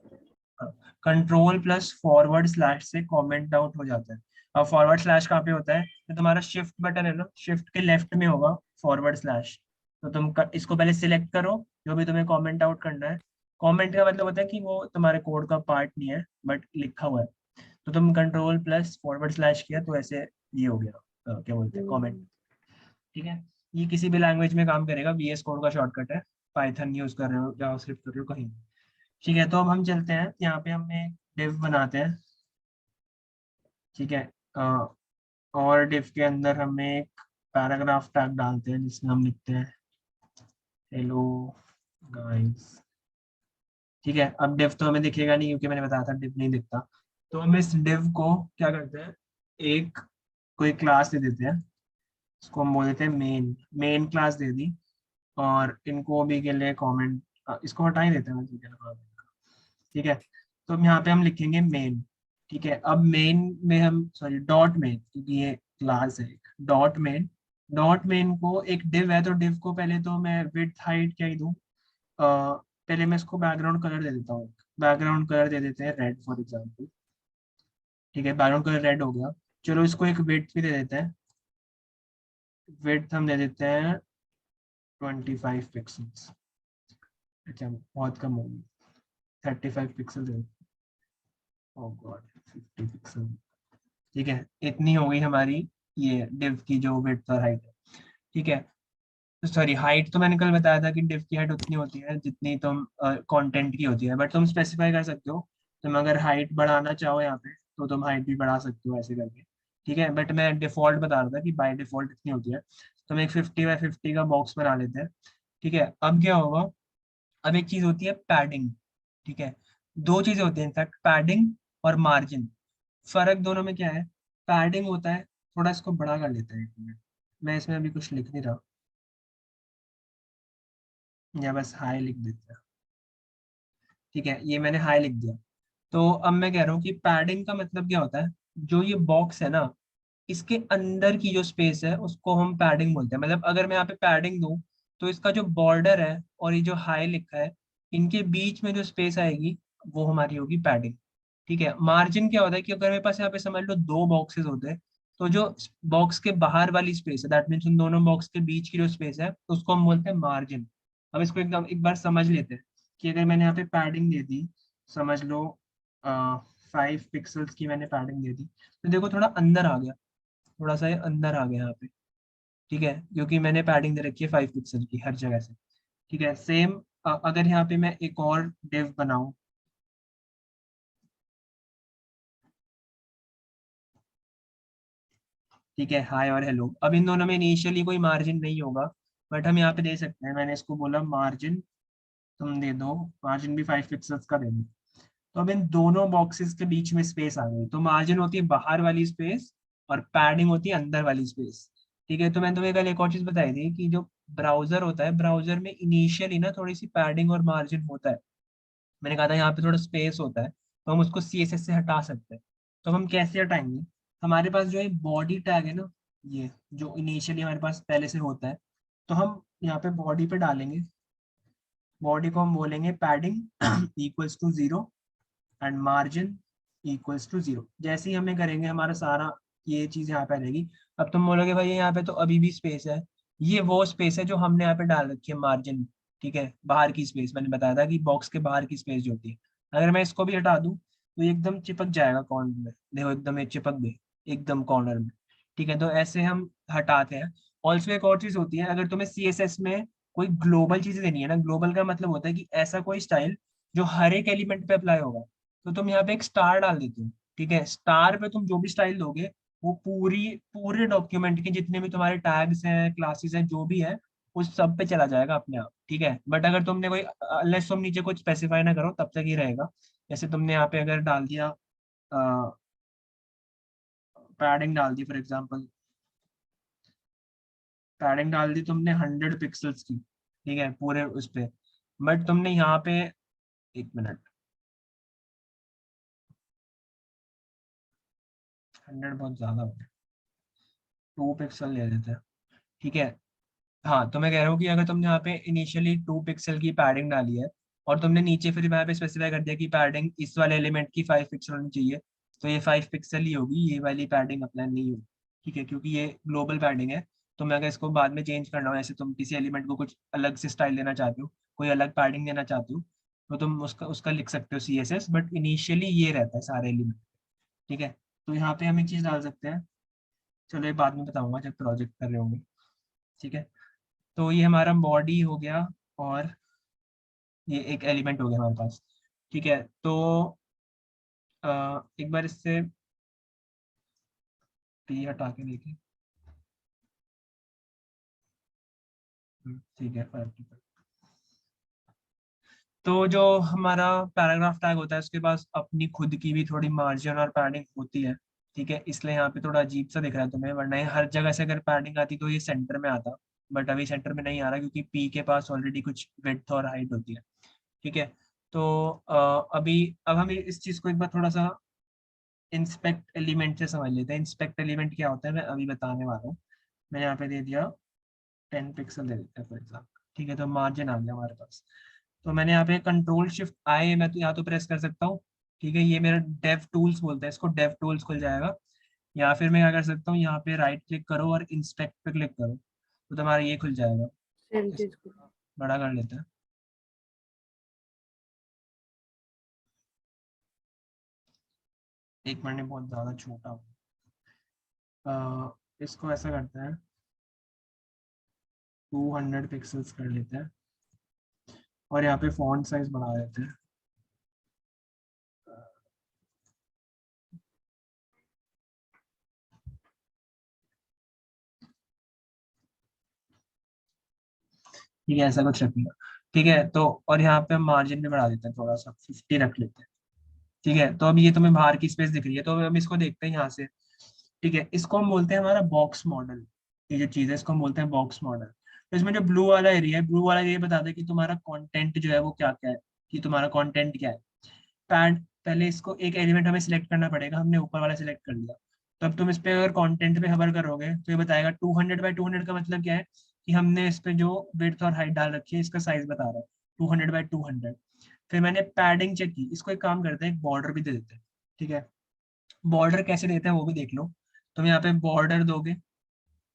कंट्रोल प्लस फॉरवर्ड स्लैश से कमेंट आउट हो जाता है। अब फॉरवर्ड स्लैश कहाँ पे होता है? तो तुम्हारा शिफ्ट बटन है ना, शिफ्ट के लेफ्ट में होगा फॉरवर्ड स्लैश। तो तुम इसको पहले सिलेक्ट करो, जो भी तुम्हें कमेंट आउट करना है। कमेंट का मतलब होता है कि वो तुम्हारे कोड का पार्ट नहीं है बट लिखा हुआ है। तो तुम कंट्रोल प्लस फॉरवर्ड स्लैश किया तो ऐसे ये हो गया, क्या बोलते हैं, कमेंट, ठीक है। ये किसी भी लैंग्वेज में काम करेगा, VS कोड का शॉर्टकट है। पाइथन यूज कर रहे हो, जावास्क्रिप्ट कर रहे हो, कहीं भी। ठीक है, तो अब हम चलते हैं यहाँ पे, हमने डिव बनाते हैं, ठीक है। और डिव के अंदर हम एक पैराग्राफ टैग डालते हैं जिसमें हम लिखते हैं हेलो गाइस, ठीक है। अब डिव तो हमें दिखेगा नहीं क्योंकि मैंने बताया था डिव नहीं दिखता। तो हम इस डिव को क्या करते हैं, एक कोई क्लास दे देते हैं, इसको हम बोल देते हैं मेन। मेन क्लास दे दी, और इनको भी के लिए कमेंट, इसको हटा ही देते हैं, ठीक है। तो हम यहाँ पे हम लिखेंगे मेन, ठीक है। अब मेन में हम सॉरी डॉट मेन, क्योंकि ये क्लास है एक डॉट मेन। डॉट मेन को एक डिव है तो डिव को पहले तो मैं विड्थ हाइट क्या ही दूँ, पहले मैं इसको बैकग्राउंड कलर दे देता हूँ। बैकग्राउंड कलर दे देते हैं रेड फॉर एग्जाम्पल, ठीक है। बैकग्राउंड कलर रेड हो गया। चलो इसको एक विड्थ भी दे देते हैं, विड्थ हम दे देते हैं 25 पिक्सल्स। अच्छा बहुत कम होगी, 35 पिक्सल दे, ओह गॉड 50 पिक्सल, ठीक है। इतनी हो गई हमारी ये डिव की जो विड्थ और हाइट है, ठीक है। तो सॉरी हाइट तो मैंने कल बताया था कि डिव की हाइट उतनी होती है जितनी तुम कंटेंट की होती है, बट तुम स्पेसिफाई कर सकते हो। तुम अगर हाइट बढ़ाना चाहो यहाँ पे तो तुम हाइट भी बढ़ा सकते हो ऐसे करके, ठीक है। बट मैं डिफॉल्ट बता रहा था कि बाय डिफॉल्ट इतनी होती है। तो हम एक 50 बाय 50 का बॉक्स बना लेते हैं, ठीक है। अब क्या होगा, अब एक चीज होती है पैडिंग, ठीक है। दो चीजें होती हैं इनफैक्ट, पैडिंग और मार्जिन। फर्क दोनों में क्या है? पैडिंग होता है, थोड़ा इसको बड़ा कर लेते हैं, एक मिनट, मैं इसमें अभी कुछ लिख नहीं रहा, या बस हाई लिख देते हैं, ठीक है। ये मैंने हाई लिख दिया। तो अब मैं कह रहा हूँ कि पैडिंग का मतलब क्या होता है, जो ये बॉक्स है ना, इसके अंदर की जो स्पेस है उसको हम पैडिंग बोलते हैं। मतलब अगर मैं यहाँ पे पैडिंग दूं तो इसका जो बॉर्डर है और ये जो हाई लिखा है, इनके बीच में जो स्पेस आएगी वो हमारी होगी पैडिंग, ठीक है। मार्जिन क्या होता है कि अगर मेरे पास यहाँ पे समझ लो दो बॉक्सेस होते हैं, तो जो बॉक्स के बाहर वाली स्पेस है, दैट मीन्स उन दोनों बॉक्स के बीच की जो स्पेस है उसको हम बोलते हैं मार्जिन। अब इसको एकदम एक बार समझ लेते हैं कि अगर मैंने यहाँ पे पैडिंग दे दी, समझ लो 5 पिक्सल्स की मैंने पैडिंग दे दी, तो देखो थोड़ा अंदर आ गया, थोड़ा सा ये अंदर आ गया यहाँ पे, ठीक है, क्योंकि मैंने पैडिंग दे रखी है 5 पिक्सल की हर जगह से, ठीक है। सेम अगर यहाँ पे मैं एक और डिव बनाऊं, ठीक है, हाय और हेलो, अब इन दोनों में इनिशियली कोई मार्जिन नहीं होगा, बट हम यहाँ पे दे सकते हैं। मैंने इसको बोला मार्जिन तुम दे दो, मार्जिन भी 5 पिक्सल्स का दे दो। तो अब इन दोनों बॉक्सेस के बीच में स्पेस आ गई, तो मार्जिन होती है बाहर वाली स्पेस और पैडिंग होती है अंदर वाली स्पेस, ठीक है। तो मैंने तुम्हें कल एक और चीज बताई थी कि जो ब्राउजर होता है, ब्राउजर में इनिशियली ना थोड़ी सी पैडिंग और मार्जिन होता है। मैंने कहा था यहाँ पे थोड़ा स्पेस होता है, तो हम उसको CSS से हटा सकते हैं। तो हम कैसे हटाएंगे, हमारे पास जो है बॉडी टैग है ना, ये जो इनिशियली हमारे पास पहले से होता है, तो हम यहाँ पे बॉडी पे डालेंगे, बॉडी को हम बोलेंगे padding equals to 0 and margin equals to 0। जैसे ही हमें करेंगे हमारा सारा ये चीज यहाँ पे आ जाएगी। अब तुम बोलोगे भाई यहाँ पे तो अभी भी स्पेस है, ये वो स्पेस है जो हमने यहाँ पे डाल रखी है मार्जिन, ठीक है, बाहर की स्पेस। मैंने बताया था कि बॉक्स के बाहर की स्पेस जो होती है, अगर मैं इसको भी हटा दूं तो ये एकदम चिपक जाएगा कॉर्नर में, देखो एकदम ये चिपक गई एकदम कॉर्नर में, ठीक है। तो ऐसे हम हटाते हैं। ऑल्सो एक और चीज होती है, अगर तुम्हें CSS में कोई ग्लोबल चीजें देनी है ना, ग्लोबल का मतलब होता है कि ऐसा कोई स्टाइल जो हर एक एलिमेंट पे अप्लाई होगा, तो तुम यहाँ पे एक स्टार डाल देते हो, ठीक है। स्टार पे तुम जो भी स्टाइल दोगे वो पूरे डॉक्यूमेंट के जितने भी तुम्हारे टैग्स हैं, क्लासेस हैं, जो भी है, उस सब पे चला जाएगा अपने आप, ठीक है। बट अगर तुमने कोई अनलेस तुम नीचे कुछ स्पेसिफाई ना करो तब तक ही रहेगा। जैसे तुमने यहाँ पे अगर डाल दिया पैडिंग डाल दी, फॉर एग्जाम्पल पैडिंग डाल दी तुमने 100 पिक्सल्स की, ठीक है, पूरे उस पे, बट तुमने यहाँ पे, एक मिनट, 100 बहुत ज्यादा हो गया, 2 पिक्सल ले लेते हैं, ठीक है। हाँ, तो मैं कह रहा हूँ कि अगर तुमने यहाँ पे इनिशियली 2 पिक्सल की पैडिंग डाली है और तुमने नीचे फिर यहाँ पे स्पेसिफाई कर दिया कि पैडिंग इस वाले एलिमेंट की 5 पिक्सल होनी चाहिए, तो ये 5 पिक्सल ही होगी, ये वाली पैडिंग अप्लाई नहीं होगी, ठीक है, क्योंकि ये ग्लोबल पैडिंग है। तो मैं अगर इसको बाद में चेंज करना हो, ऐसे तुम किसी एलिमेंट को कुछ अलग से स्टाइल देना चाहते हो, कोई अलग पैडिंग देना चाहते हो, तो तुम उसका उसका लिख सकते हो CSS, बट इनिशियली ये रहता है सारे एलिमेंट, ठीक है। तो यहाँ पे हम एक चीज डाल सकते हैं, चलो ये बाद में बताऊंगा जब प्रोजेक्ट कर रहे होंगे, ठीक है। तो ये हमारा बॉडी हो गया और ये एक एलिमेंट हो गया हमारे पास, ठीक है। तो एक बार इससे P हटा के देखें, ठीक है, फर्क नहीं पड़ता। तो जो हमारा पैराग्राफ टैग होता है उसके पास अपनी खुद की भी थोड़ी मार्जिन और पैडिंग होती है, ठीक है, इसलिए यहाँ पे थोड़ा अजीब सा दिख रहा है तुम्हें, वरना ये हर जगह से अगर पैडिंग आती तो ये सेंटर में आता, बट अभी सेंटर में नहीं आ रहा क्योंकि P के पास ऑलरेडी कुछ विड्थ और हाइट होती है, ठीक है। तो अब हम इस चीज को एक बार थोड़ा सा इंस्पेक्ट एलिमेंट से समझ लेते हैं। इंस्पेक्ट एलिमेंट क्या होता है मैं अभी बताने वाला हूँ। मैंने यहाँ पे दे दिया 10 पिक्सल दे देते हैं फॉर एग्जाम्पल, ठीक है। तो मार्जिन आ गया हमारे पास। तो मैंने यहाँ पे Ctrl+Shift+I मैं तो यहाँ तो प्रेस कर सकता हूँ, ठीक है। ये मेरा डेव टूल्स बोलता है इसको, डेव टूल्स खुल जाएगा। या फिर मैं क्या कर सकता हूँ, यहाँ पे राइट क्लिक करो और इंस्पेक्ट पे क्लिक करो, तो तुम्हारा ये खुल जाएगा। सेम चीज इसको बड़ा कर लेते हैं, एक मिनट बहुत ज्यादा छोटा हो, इसको ऐसा करते हैं 200 पिक्सल्स कर लेते हैं और यहाँ पे फॉन्ट साइज बढ़ा देते हैं। ठीक है, ऐसा कुछ रखिएगा, ठीक है। तो और यहाँ पे हम मार्जिन भी बढ़ा देते हैं, थोड़ा सा 50 रख लेते हैं, ठीक है। तो अब ये तुम्हें बाहर की स्पेस दिख रही है, तो हम इसको देखते हैं यहाँ से, ठीक है। इसको हम बोलते हैं हमारा बॉक्स मॉडल, ये जो चीज़ है इसको हम बोलते हैं बॉक्स मॉडल। तो इसमें जो ब्लू वाला एरिया है, ब्लू वाला एरिया बता दे कि तुम्हारा कंटेंट जो है वो क्या क्या है, कि तुम्हारा कंटेंट क्या है। पैड पहले इसको एक एलिमेंट हमें सिलेक्ट करना पड़ेगा, हमने ऊपर वाला सिलेक्ट कर लिया। तो अब तुम इस पे अगर कंटेंट पे हबर करोगे तो ये बताएगा 200 बाय 200 का मतलब क्या है, कि हमने इस पे जो विड्थ और हाइट डाल रखी है इसका साइज बता रहा है 200 बाय 200। फिर मैंने पैडिंग चेक की, इसको एक काम करते हैं, एक बॉर्डर भी दे देते हैं, ठीक है। बॉर्डर कैसे देते हैं वो भी देख लो। तुम यहाँ पे बॉर्डर दोगे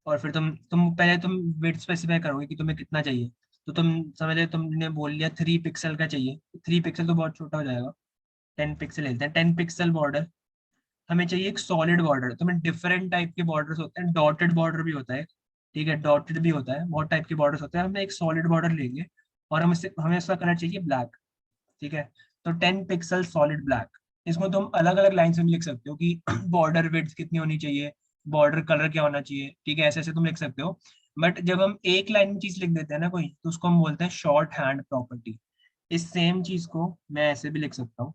और फिर तुम पहले तुम विड्थ स्पेसिफाई करोगे कि तुम्हें कितना चाहिए। तो तुम समझ लो तुमने बोल लिया 3 पिक्सल का चाहिए, 3 पिक्सल तो बहुत छोटा हो जाएगा, 10 पिक्सल लेते हैं, 10 पिक्सल बॉर्डर। हमें चाहिए एक सॉलिड बॉर्डर, तो हमें डिफरेंट टाइप के बॉर्डर्स होते हैं, डॉटेड बॉर्डर भी होता है, ठीक है, डॉटेड भी होता है, बहुत टाइप के बॉर्डर्स होते हैं। हमें एक सॉलिड बॉर्डर लेंगे और हमें इसका कलर चाहिए ब्लैक, ठीक है। तो 10 पिक्सल सॉलिड ब्लैक, इसको तुम अलग अलग लाइन से भी लिख सकते हो कि बॉर्डर विड्थ कितनी होनी चाहिए, बॉर्डर कलर क्या होना चाहिए, ठीक है, ऐसे ऐसे तुम लिख सकते हो। बट जब हम एक लाइन में चीज लिख देते हैं ना कोई, तो उसको हम बोलते हैं शॉर्ट हैंड प्रॉपर्टी। इस सेम चीज को मैं ऐसे भी लिख सकता हूँ,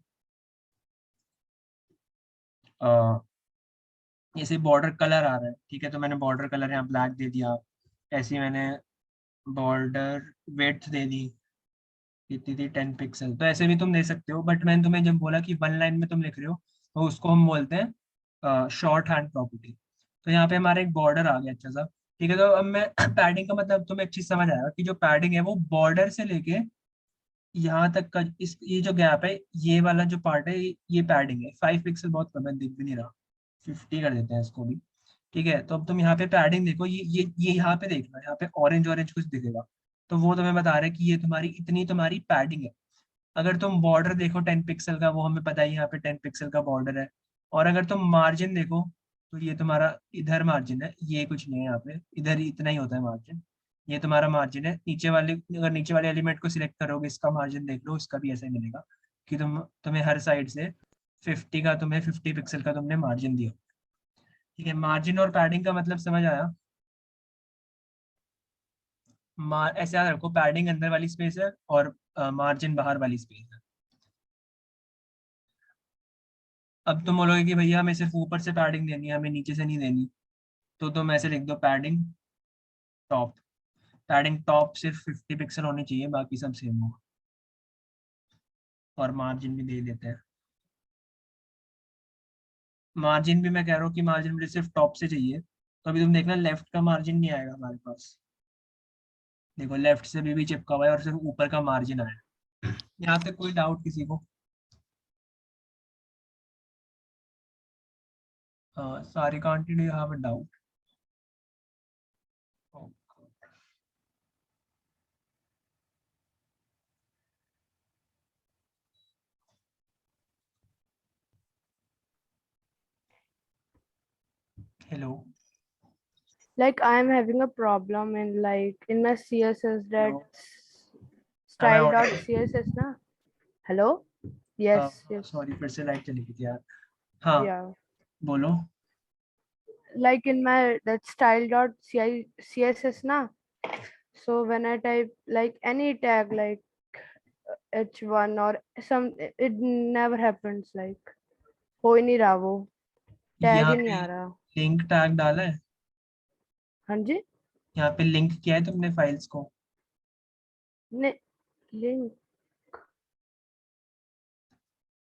जैसे बॉर्डर कलर आ रहा है, ठीक है, तो मैंने बॉर्डर कलर यहाँ ब्लैक दे दिया। ऐसे ही मैंने बॉर्डर विड्थ दे दी, कितनी थी 10 पिक्सल, तो ऐसे भी तुम दे सकते हो। बट मैंने तुम्हें जब बोला कि वन लाइन में तुम लिख रहे हो, तो उसको हम बोलते हैं शॉर्ट हैंड प्रॉपर्टी। तो यहाँ पे हमारा एक बॉर्डर आ गया अच्छा सा। ठीक है, तो अब मैं पैडिंग का मतलब तुम्हें एक चीज समझ आएगा कि जो पैडिंग है वो बॉर्डर से लेके यहाँ तक का इस ये जो गैप है, ये वाला जो पार्ट है ये पैडिंग है। 5 पिक्सल बहुत कम है, दिख भी नहीं रहा, 50 कर देते हैं इसको भी। ठीक है, तो अब तुम यहाँ पे पैडिंग देखो, ये यहाँ पे देखना, यहाँ पे ऑरेंज ऑरेंज कुछ दिखेगा, तो वो तुम्हें बता रहा है कि ये तुम्हारी इतनी तुम्हारी पैडिंग है। अगर तुम बॉर्डर देखो 10 पिक्सल का, वो हमें पता है यहाँ पे 10 पिक्सल का बॉर्डर है। और अगर तुम मार्जिन देखो तो ये तुम्हारा इधर मार्जिन है, ये कुछ नहीं है यहाँ पे, इधर ही इतना ही होता है मार्जिन। ये तुम्हारा मार्जिन है। नीचे वाले, अगर नीचे वाले एलिमेंट को सिलेक्ट करोगे, इसका मार्जिन देख लो, इसका भी ऐसा ही मिलेगा कि तुम्हें हर साइड से 50 का, तुम्हें 50 पिक्सल का तुमने मार्जिन दिया। ठीक है, मार्जिन और पैडिंग का मतलब समझ आया। ऐसे याद रखो, पैडिंग अंदर वाली स्पेस है और मार्जिन बाहर वाली स्पेस है। अब तुम बोलोगे कि भैया हमें सिर्फ ऊपर से पैडिंग देनी है, हमें नीचे से नहीं देनी, तो तुम ऐसे लिख दो पैडिंग टॉप। पैडिंग टॉप सिर्फ 50 पिक्सल होनी चाहिए, बाकी सब सेम होगा। और मार्जिन भी दे देते हैं। मार्जिन भी मैं कह रहा हूँ कि मार्जिन मुझे सिर्फ टॉप से चाहिए, तो अभी तुम देखना लेफ्ट का मार्जिन नहीं आएगा हमारे पास। देखो लेफ्ट से भी चिपका हुआ है और सिर्फ ऊपर का मार्जिन आया। यहाँ तक कोई डाउट किसी को? Sarika aunty, do you have a doubt? Hello Like I'm having a problem in in my CSS that hello, style.css na. Hello? Yes, yes. Sorry, फिर से लाइट चली गई थी यार। हाँ Yeah. बोलो। Like in my that style.css na. So when I type like any tag like h1 or some, it never happens. Like हो ही नहीं रहा वो, टैग यहाँ ही नहीं पे आ रहा। लिंक टैग डाला है? हाँ जी। यहाँ पे लिंक किया है तुमने फाइल्स को? नहीं, लिंक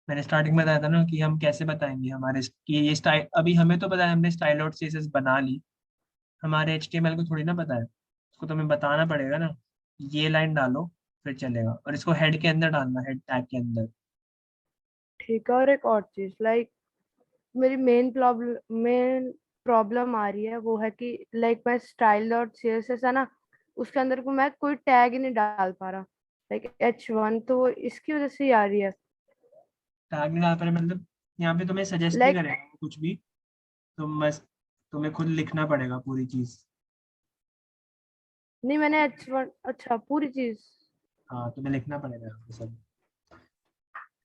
मैंने स्टार्टिंग में बताया था ना कि हम कैसे बताएंगे हमारे कि ये स्टाइल, अभी हमें तो पता है, हमने स्टाइल डॉट सीएसएस बना ली, हमारे एचटीएमएल को थोड़ी ना पता है, उसको तुम्हें बताना पड़ेगा ना। ये लाइन डालो फिर चलेगा, और इसको हेड के अंदर डालना, हेड टैग के अंदर। ठीक है। और एक और चीज मेरी मेन प्रॉब्लम आ रही है, वो है कि मैं स्टाइल डॉट सीएसएस है ना, उसके अंदर को मैं कोई टैग ही नहीं डाल पा रहा, h1, तो वो इसकी वजह से ही आ रही है। टैग नहीं डाल पा रहे मतलब? यहाँ पे तुम्हें सजेस्ट नहीं लाइक करेगा वो कुछ भी, तुम बस, तुम्हें खुद लिखना पड़ेगा पूरी चीज। नहीं, मैंने h1, अच्छा पूरी चीज। हाँ तुम्हें लिखना पड़ेगा यहाँ पे सब।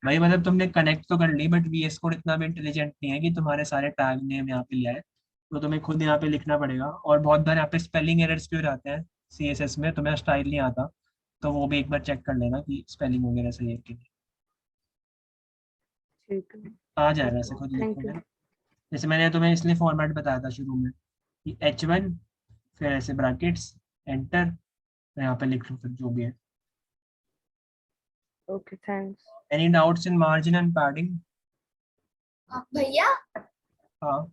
भाई मतलब तुमने कनेक्ट तो कर ली, बट वीएस कोड इतना भी इंटेलिजेंट नहीं है कि तुम्हारे सारे टैग नेम यहाँ पे ले आए, तो तुम्हें खुद यहाँ पे लिखना पड़ेगा। और बहुत बार यहाँ पे स्पेलिंग एरर्स भी हो जाते हैं सीएसएस में, तुम्हें स्टाइल नहीं आता, तो वो भी एक बार चेक कर लेना कि स्पेलिंग वगैरह सही है कि नहीं। ठीक है। आ जाएगा ऐसे ओके, खुद थैंक लिखोगे यू। ना। जैसे मैंने तुम्हें इसलिए फॉर्मेट बताया था शुरू में कि H1, फिर ऐसे ब्रैकेट्स, एंटर, यहाँ पे लिख लो फिर जो भी है। Okay, thanks. Any doubts in margin and padding? भैया हाँ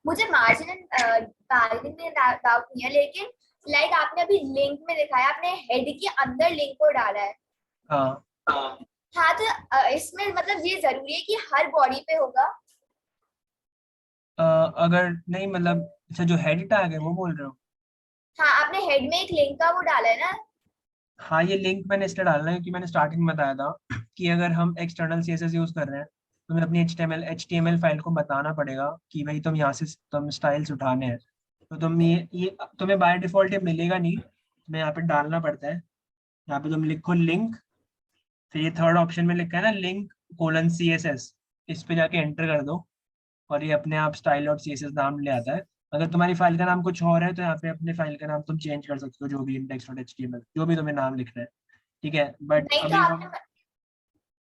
मुझे मार्जिन एंड पैडिंग में डाउट नहीं है, लेकिन आपने अभी लिंक में दिखाया, आपने हेड के अंदर लिंक को डाला है। हाँ। हाँ तो इसमें मतलब ये जरूरी है कि हर बॉडी पे होगा? अगर नहीं मतलब, अच्छा जो हेड टैग है वो बोल रहे हो? हाँ, आपने हेड में एक लिंक का वो डाला है ना। हाँ ये लिंक मैंने इसलिए डालना है क्योंकि मैंने स्टार्टिंग में बताया था कि अगर हम एक्सटर्नल सीएसएस यूज कर रहे हैं, तो हमें अपनी एचटीएमएल फाइल को बताना पड़ेगा कि भाई तुम यहाँ से तुम स्टाइल्स उठाने हैं, तो तुम ये तुम्हें बाय डिफॉल्ट ये मिलेगा नहीं, तुम्हें यहाँ पे डालना पड़ता है। यहाँ पे तुम लिखो लिंक, फिर ये थर्ड ऑप्शन में लिखा है ना लिंक कोलन CSS, इस पे जाके एंटर कर दो, और ये अपने आप स्टाइल डॉट CSS नाम ले आता है। अगर तुम्हारी फाइल का नाम कुछ और है तो यहाँ पे अपने फाइल का नाम तुम चेंज कर सकते हो, जो भी इंडेक्स डॉट HTML, जो भी तुम्हें नाम लिखना है। ठीक है, बट नहीं तो अभी हम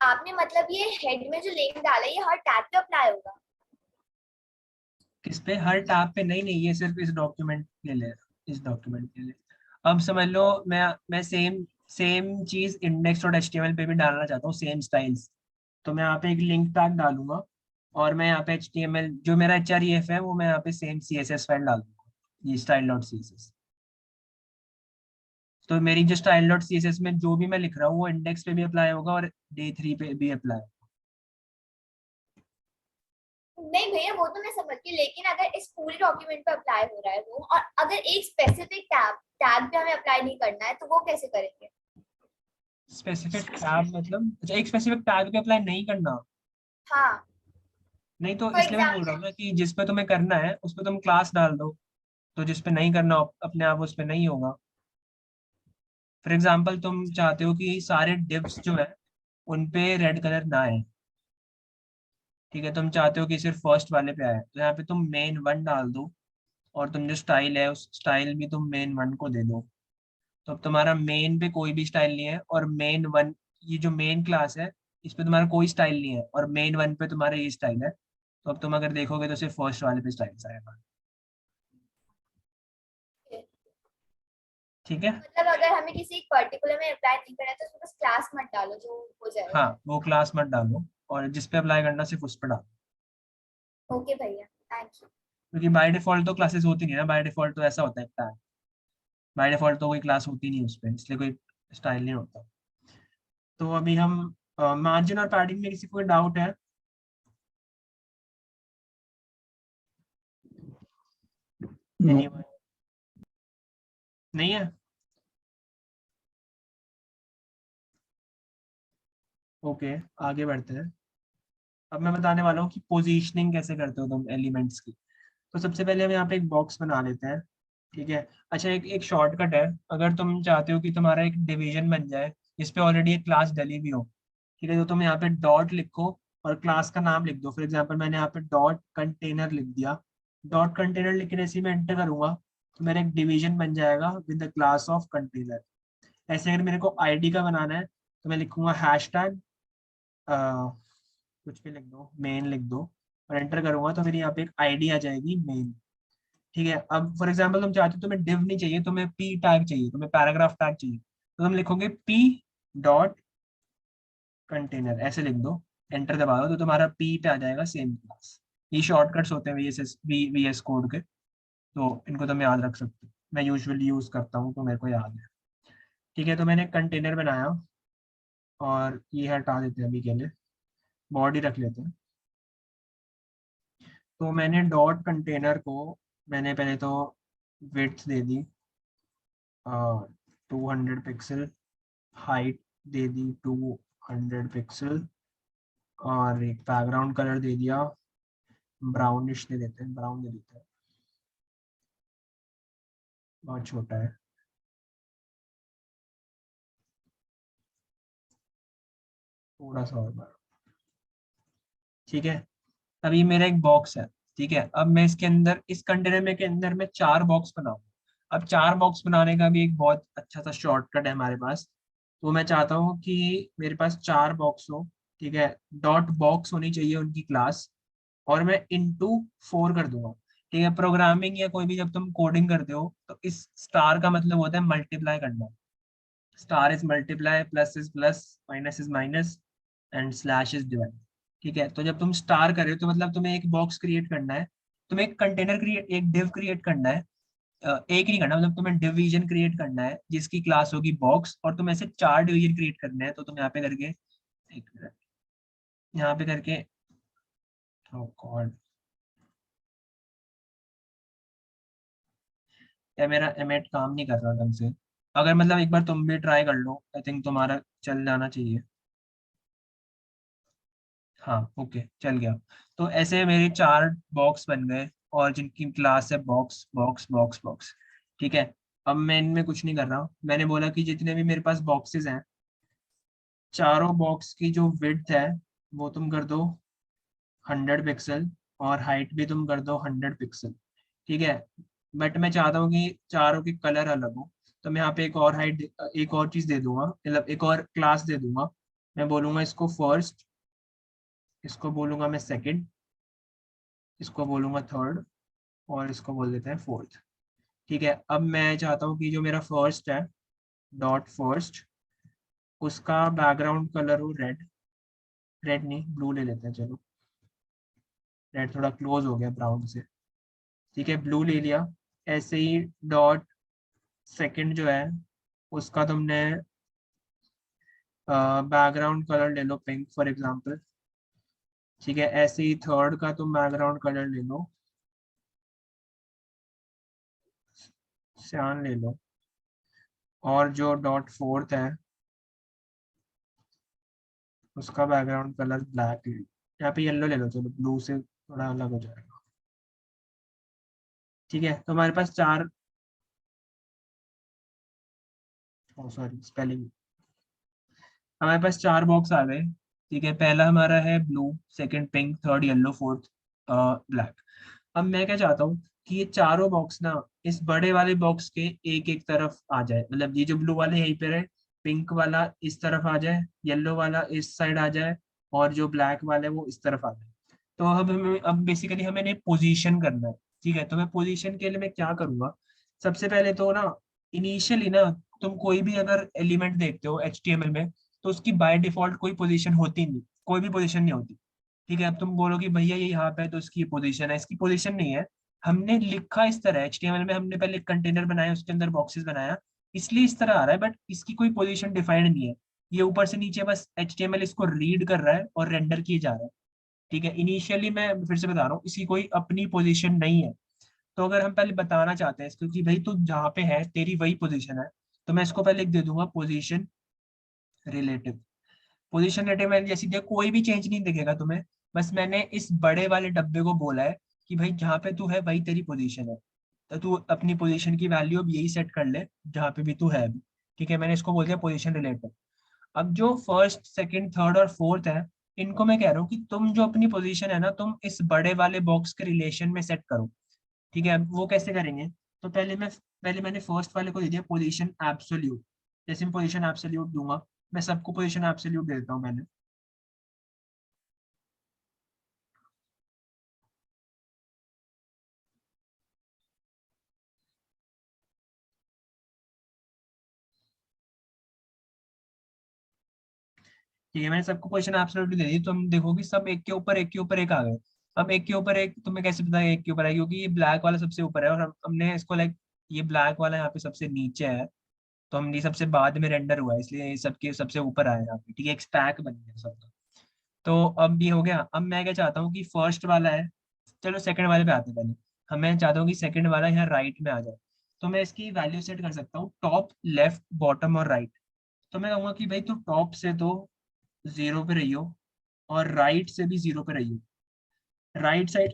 आपने मतलब ये हेड में जो लिंक डाला है ये हर टैग पे अप्लाई होगा? किस पे? हर टैब पे नहीं, नहीं, ये सिर्फ इस डॉक्यूमेंट के लिए, इस डॉक्यूमेंट के लिए। अब समझ लो मैं सेम सेम चीज इंडेक्स डॉट HTML पे भी डालना चाहता हूँ, सेम स्टाइल्स, तो मैं यहाँ पे एक लिंक टैग डालूंगा और मैं यहाँ पे HTML जो मेरा HREF है वो मैं यहाँ पे सेम CSS फाइल डाल दूंगा, ये style.css। तो मेरी जो style.css में जो भी मैं लिख रहा हूँ वो इंडेक्स पे भी अप्लाई होगा और day 3 पे भी अप्लाई होगा। नहीं भैया वो तो मैं समझ गई, लेकिन अगर इस पूरे डॉक्यूमेंट पे अप्लाई हो रहा है वो, और अगर एक स्पेसिफिक टैग पे हमें अप्लाई नहीं करना है तो वो कैसे करेंगे? स्पेसिफिक टैग मतलब अच्छा, एक स्पेसिफिक टैग पे अप्लाई नहीं करना? हाँ, नहीं तो फॉर इसलिए मैं बोल रहा हूँ एग्जाम्पल। ना कि जिस पे तुम्हें करना है उस पे तुम क्लास डाल दो, तो जिस पे नहीं करना अपने आप उस पे नहीं होगा। फॉर एग्जाम्पल तुम चाहते हो कि सारे डिव्स जो है उन पे रेड कलर ना है, ठीक है, तुम चाहते हो कि सिर्फ फर्स्ट वाले पे आए, तो यहाँ पे तुम main 1 डाल दो और तुम जो स्टाइल है उस स्टाइल भी तुम main 1 को दे दो। तो अब तुम्हारा मेन पे कोई भी स्टाइल नहीं है और main 1, ये जो मेन क्लास है इस पे तुम्हारा कोई स्टाइल नहीं है और main 1 पे तुम्हारा ये स्टाइल है। तो अब तुम अगर देखोगे तो सिर्फ फर्स्ट वाले पे स्टाइल्स आएगा। ठीक है। मतलब अगर हमें किसी पर्टिकुलर में अप्लाई नहीं करना है तो उसमें बस क्लास मत डालो, जो हो जाएगा। हाँ वो क्लास मत डालो और जिस पे अप्लाई करना सिर्फ उस पर डालो, ओके भैया, थैंक यू। क्योंकि बाय डिफॉल्ट तो क्लासेस होती नहीं है ना, बाय डिफॉल्ट तो ऐसा होता है टैग, बाय डिफॉल्ट तो कोई क्लास होती नहीं है उस पर, इसलिए कोई स्टाइल नहीं होता। तो अभी हम मार्जिन और पैडिंग में किसी को कोई डाउट है? Anyone? नहीं है? ओके आगे बढ़ते हैं। अब मैं बताने वाला हूँ कि पोजीशनिंग कैसे करते हो तुम एलिमेंट्स की। तो सबसे पहले हम यहाँ पे एक बॉक्स बना लेते हैं, ठीक है। अच्छा एक एक शॉर्टकट है, अगर तुम चाहते हो कि तुम्हारा एक डिवीजन बन जाए जिस पे ऑलरेडी एक क्लास डली हुई हो, ठीक है, तो तुम यहाँ पे डॉट लिखो और क्लास का नाम लिख दो। फॉर एग्जाम्पल मैंने यहाँ पे डॉट कंटेनर लिख दिया। डॉट कंटेनर लिखने से मैं एंटर करूंगा तो मेरा एक डिवीजन बन जाएगा with the class of container. ऐसे अगर मेरे को आईडी का बनाना है तो मैं लिखूंगा हैशटैग कुछ भी लिख दो, मेन लिख दो और एंटर करूंगा तो मेरी यहाँ पे एक आईडी आ जाएगी मेन। ठीक है, अब फॉर एग्जाम्पल तुम चाहते हो तुम्हें डिव नहीं चाहिए, तुम्हें पी टैग चाहिए, तुम्हें पैराग्राफ टैग चाहिए, तो तुम लिखोगे पी डॉट कंटेनर ऐसे लिख दो, एंटर दबा दो तो तुम्हारा पी पे आ जाएगा सेम क्लास। ये शॉर्टकट्स होते हैं वीएस कोड के, तो इनको तुम याद रख सकते हो। मैं यूजुअली यूज करता हूँ तो मेरे को याद है। ठीक है, तो मैंने कंटेनर बनाया और ये हटा देते हैं अभी के लिए, बॉडी रख लेते हैं। तो मैंने डॉट कंटेनर को मैंने पहले तो विड्थ दे दी 200 पिक्सल, हाइट दे दी 200 पिक्सल और एक बैकग्राउंड कलर दे दिया ब्राउनिश, दे देते हैं ब्राउन दे देते हैं, बहुत छोटा है। थोड़ा सा और बड़ा। ठीक है, अब ये मेरा एक बॉक्स है। ठीक है, अब मैं इसके अंदर इस कंटेनर में के अंदर मैं 4 बॉक्स बनाऊँ। अब 4 बॉक्स बनाने का भी एक बहुत अच्छा सा शॉर्टकट है हमारे पास। तो मैं चाहता हूँ कि मेरे पास 4 बॉक्स हो, ठीक है, डॉट बॉक्स होनी चाहिए उनकी क्लास, और मैं इंटू 4 कर दूंगा। ठीक है, प्रोग्रामिंग या कोई भी जब तुम कोडिंग करते हो तो इस स्टार का मतलब होता है मल्टीप्लाई करना। Star is multiply, plus is plus, minus is minus and slash is divide. ठीक है, तो जब तुम स्टार कर रहे हो तो मतलब तुम्हें एक बॉक्स क्रिएट करना है, तुम्हें एक कंटेनर क्रिएट, एक डिव क्रिएट करना है। एक नहीं करना, मतलब तुम्हें डिवीजन क्रिएट करना है जिसकी क्लास होगी बॉक्स, और तुम ऐसे 4 डिवीजन क्रिएट करने हैं। तो तुम यहाँ पे करके, एक मिनट, यहाँ पे करके, oh God, या मेरा एमेट काम नहीं कर रहा ढंग से। अगर मतलब एक बार तुम भी ट्राई कर लो, आई थिंक तुम्हारा चल जाना चाहिए। हाँ ओके चल गया। तो ऐसे मेरे 4 बॉक्स बन गए और जिनकी क्लास है बॉक्स बॉक्स बॉक्स बॉक्स। ठीक है, अब मैं इनमें कुछ नहीं कर रहा, मैंने बोला कि जितने भी मेरे पास बॉक्सेस हैं, चारों बॉक्स की जो विड्थ है वो तुम कर दो 100 पिक्सल और हाइट भी तुम कर दो 100 पिक्सल। ठीक है, बट मैं चाहता हूँ कि चारों की कलर अलग हो, तो मैं यहाँ पे एक और हाइट, एक और चीज दे दूंगा, मतलब एक और क्लास दे दूंगा। मैं बोलूंगा इसको फर्स्ट, इसको बोलूंगा मैं सेकंड, इसको बोलूंगा थर्ड और इसको बोल देते हैं फोर्थ। ठीक है, अब मैं चाहता हूँ कि जो मेरा फर्स्ट है, डॉट फर्स्ट, उसका बैकग्राउंड कलर हो रेड, रेड नहीं ब्लू ले लेते हैं चलो। रेड थोड़ा क्लोज हो गया ब्राउन से, ठीक है। ब्लू ले लिया, ऐसे ही डॉट सेकंड जो है उसका तुमने बैकग्राउंड कलर ले लो पिंक फॉर एग्जांपल, ठीक है। ऐसे ही थर्ड का तुम बैकग्राउंड कलर ले लो, सियान ले लो। और जो डॉट फोर्थ है उसका बैकग्राउंड कलर ब्लैक ले लो, यहाँ पे येलो ले लो, चलो ब्लू से थोड़ा अलग हो जाएगा, ठीक है। तो हमारे पास चार, सॉरी स्पेलिंग, हमारे पास चार बॉक्स आ गए, ठीक है। पहला हमारा है blue, second pink, third yellow, fourth black. अब मैं क्या चाहता हूँ कि ये चारों बॉक्स ना इस बड़े वाले बॉक्स के एक एक तरफ आ जाए, मतलब ये जो ब्लू वाले यहीं पे रहे, पिंक वाला इस तरफ आ जाए, येलो वाला इस साइड आ जाए, और जो ब्लैक वाला है वो इस तरफ आ जाए। तो अब बेसिकली हमें इन्हें पोजीशन करना है, ठीक है। तो मैं पोजीशन के लिए मैं क्या करूंगा, सबसे पहले तो ना इनिशियली ना तुम कोई भी अगर एलिमेंट देखते हो HTML में, तो उसकी बाय डिफॉल्ट कोई पोजीशन होती नहीं, कोई भी पोजीशन नहीं होती, ठीक है। अब तुम बोलो कि भैया ये यहाँ पे है तो इसकी पोजीशन है, इसकी पोजीशन नहीं है। हमने लिखा इस तरह HTML में, हमने पहले कंटेनर बनाया, उसके अंदर बॉक्सेस बनाया, इसलिए इस तरह आ रहा है, बट इसकी कोई पोजीशन डिफाइंड नहीं है। ये ऊपर से नीचे बस HTML इसको रीड कर रहा है और रेंडर किए जा रहा है, ठीक है। इनिशियली मैं फिर से बता रहा हूँ, इसकी कोई अपनी पोजीशन नहीं है। तो अगर हम पहले बताना चाहते हैं इसको कि भाई तू जहाँ पे है तेरी वही पोजीशन है, तो मैं इसको पहले लिख दे दूंगा पोजीशन रिलेटिव। पोजीशन रिलेटिव में जैसी देखो कोई भी चेंज नहीं दिखेगा तुम्हें, बस मैंने इस बड़े वाले डब्बे को बोला है कि भाई जहाँ पे तू है वही तेरी पोजीशन है, तो तू अपनी पोजीशन की वैल्यू अब यही सेट कर ले जहाँ पे भी तू है अभी, ठीक है। मैंने इसको बोल दिया पोजीशन रिलेटिव। अब जो फर्स्ट सेकंड थर्ड और फोर्थ है, इनको मैं कह रहा हूँ कि तुम जो अपनी पोजीशन है ना तुम इस बड़े वाले बॉक्स के रिलेशन में सेट करो, ठीक है। अब वो कैसे करेंगे, तो पहले मैंने फर्स्ट वाले को दे दिया पोजीशन एब्सोल्यूट। जैसे मैं पोजीशन एब्सोल्यूट दूंगा, मैं सबको पोजीशन एब्सोल्यूट दे देता हूँ मैंने, ठीक है। मैंने सबको पोजीशन एब्सोल्यूट दे दी, तो हम देखो कि सब एक के ऊपर एक के ऊपर एक आ गए। अब एक के ऊपर एक तुम्हें कैसे पता है एक के ऊपर है, क्योंकि ये ब्लैक वाला सबसे ऊपर है और हमने इसको लाइक ये ब्लैक वाला यहाँ पे सबसे नीचे है, तो हम ये सबसे बाद में रेंडर हुआ है, इसलिए ये सबके सबसे ऊपर आया यहाँ पे, ठीक है। एक स्टैक बन गया सबका। तो अब ये हो गया। अब मैं क्या चाहता हूँ कि फर्स्ट वाला है, चलो सेकंड वाले पे आते हैं पहले। हम मैं चाहता हूँ कि सेकंड वाला यहाँ राइट में आ जाए, तो मैं इसकी वैल्यू सेट कर सकता हूँ टॉप, लेफ्ट, बॉटम और राइट। तो मैं कहूँगा कि भाई तू टॉप से तो 0 पे रहियो और राइट से भी 0 पे रहियो। राइट साइड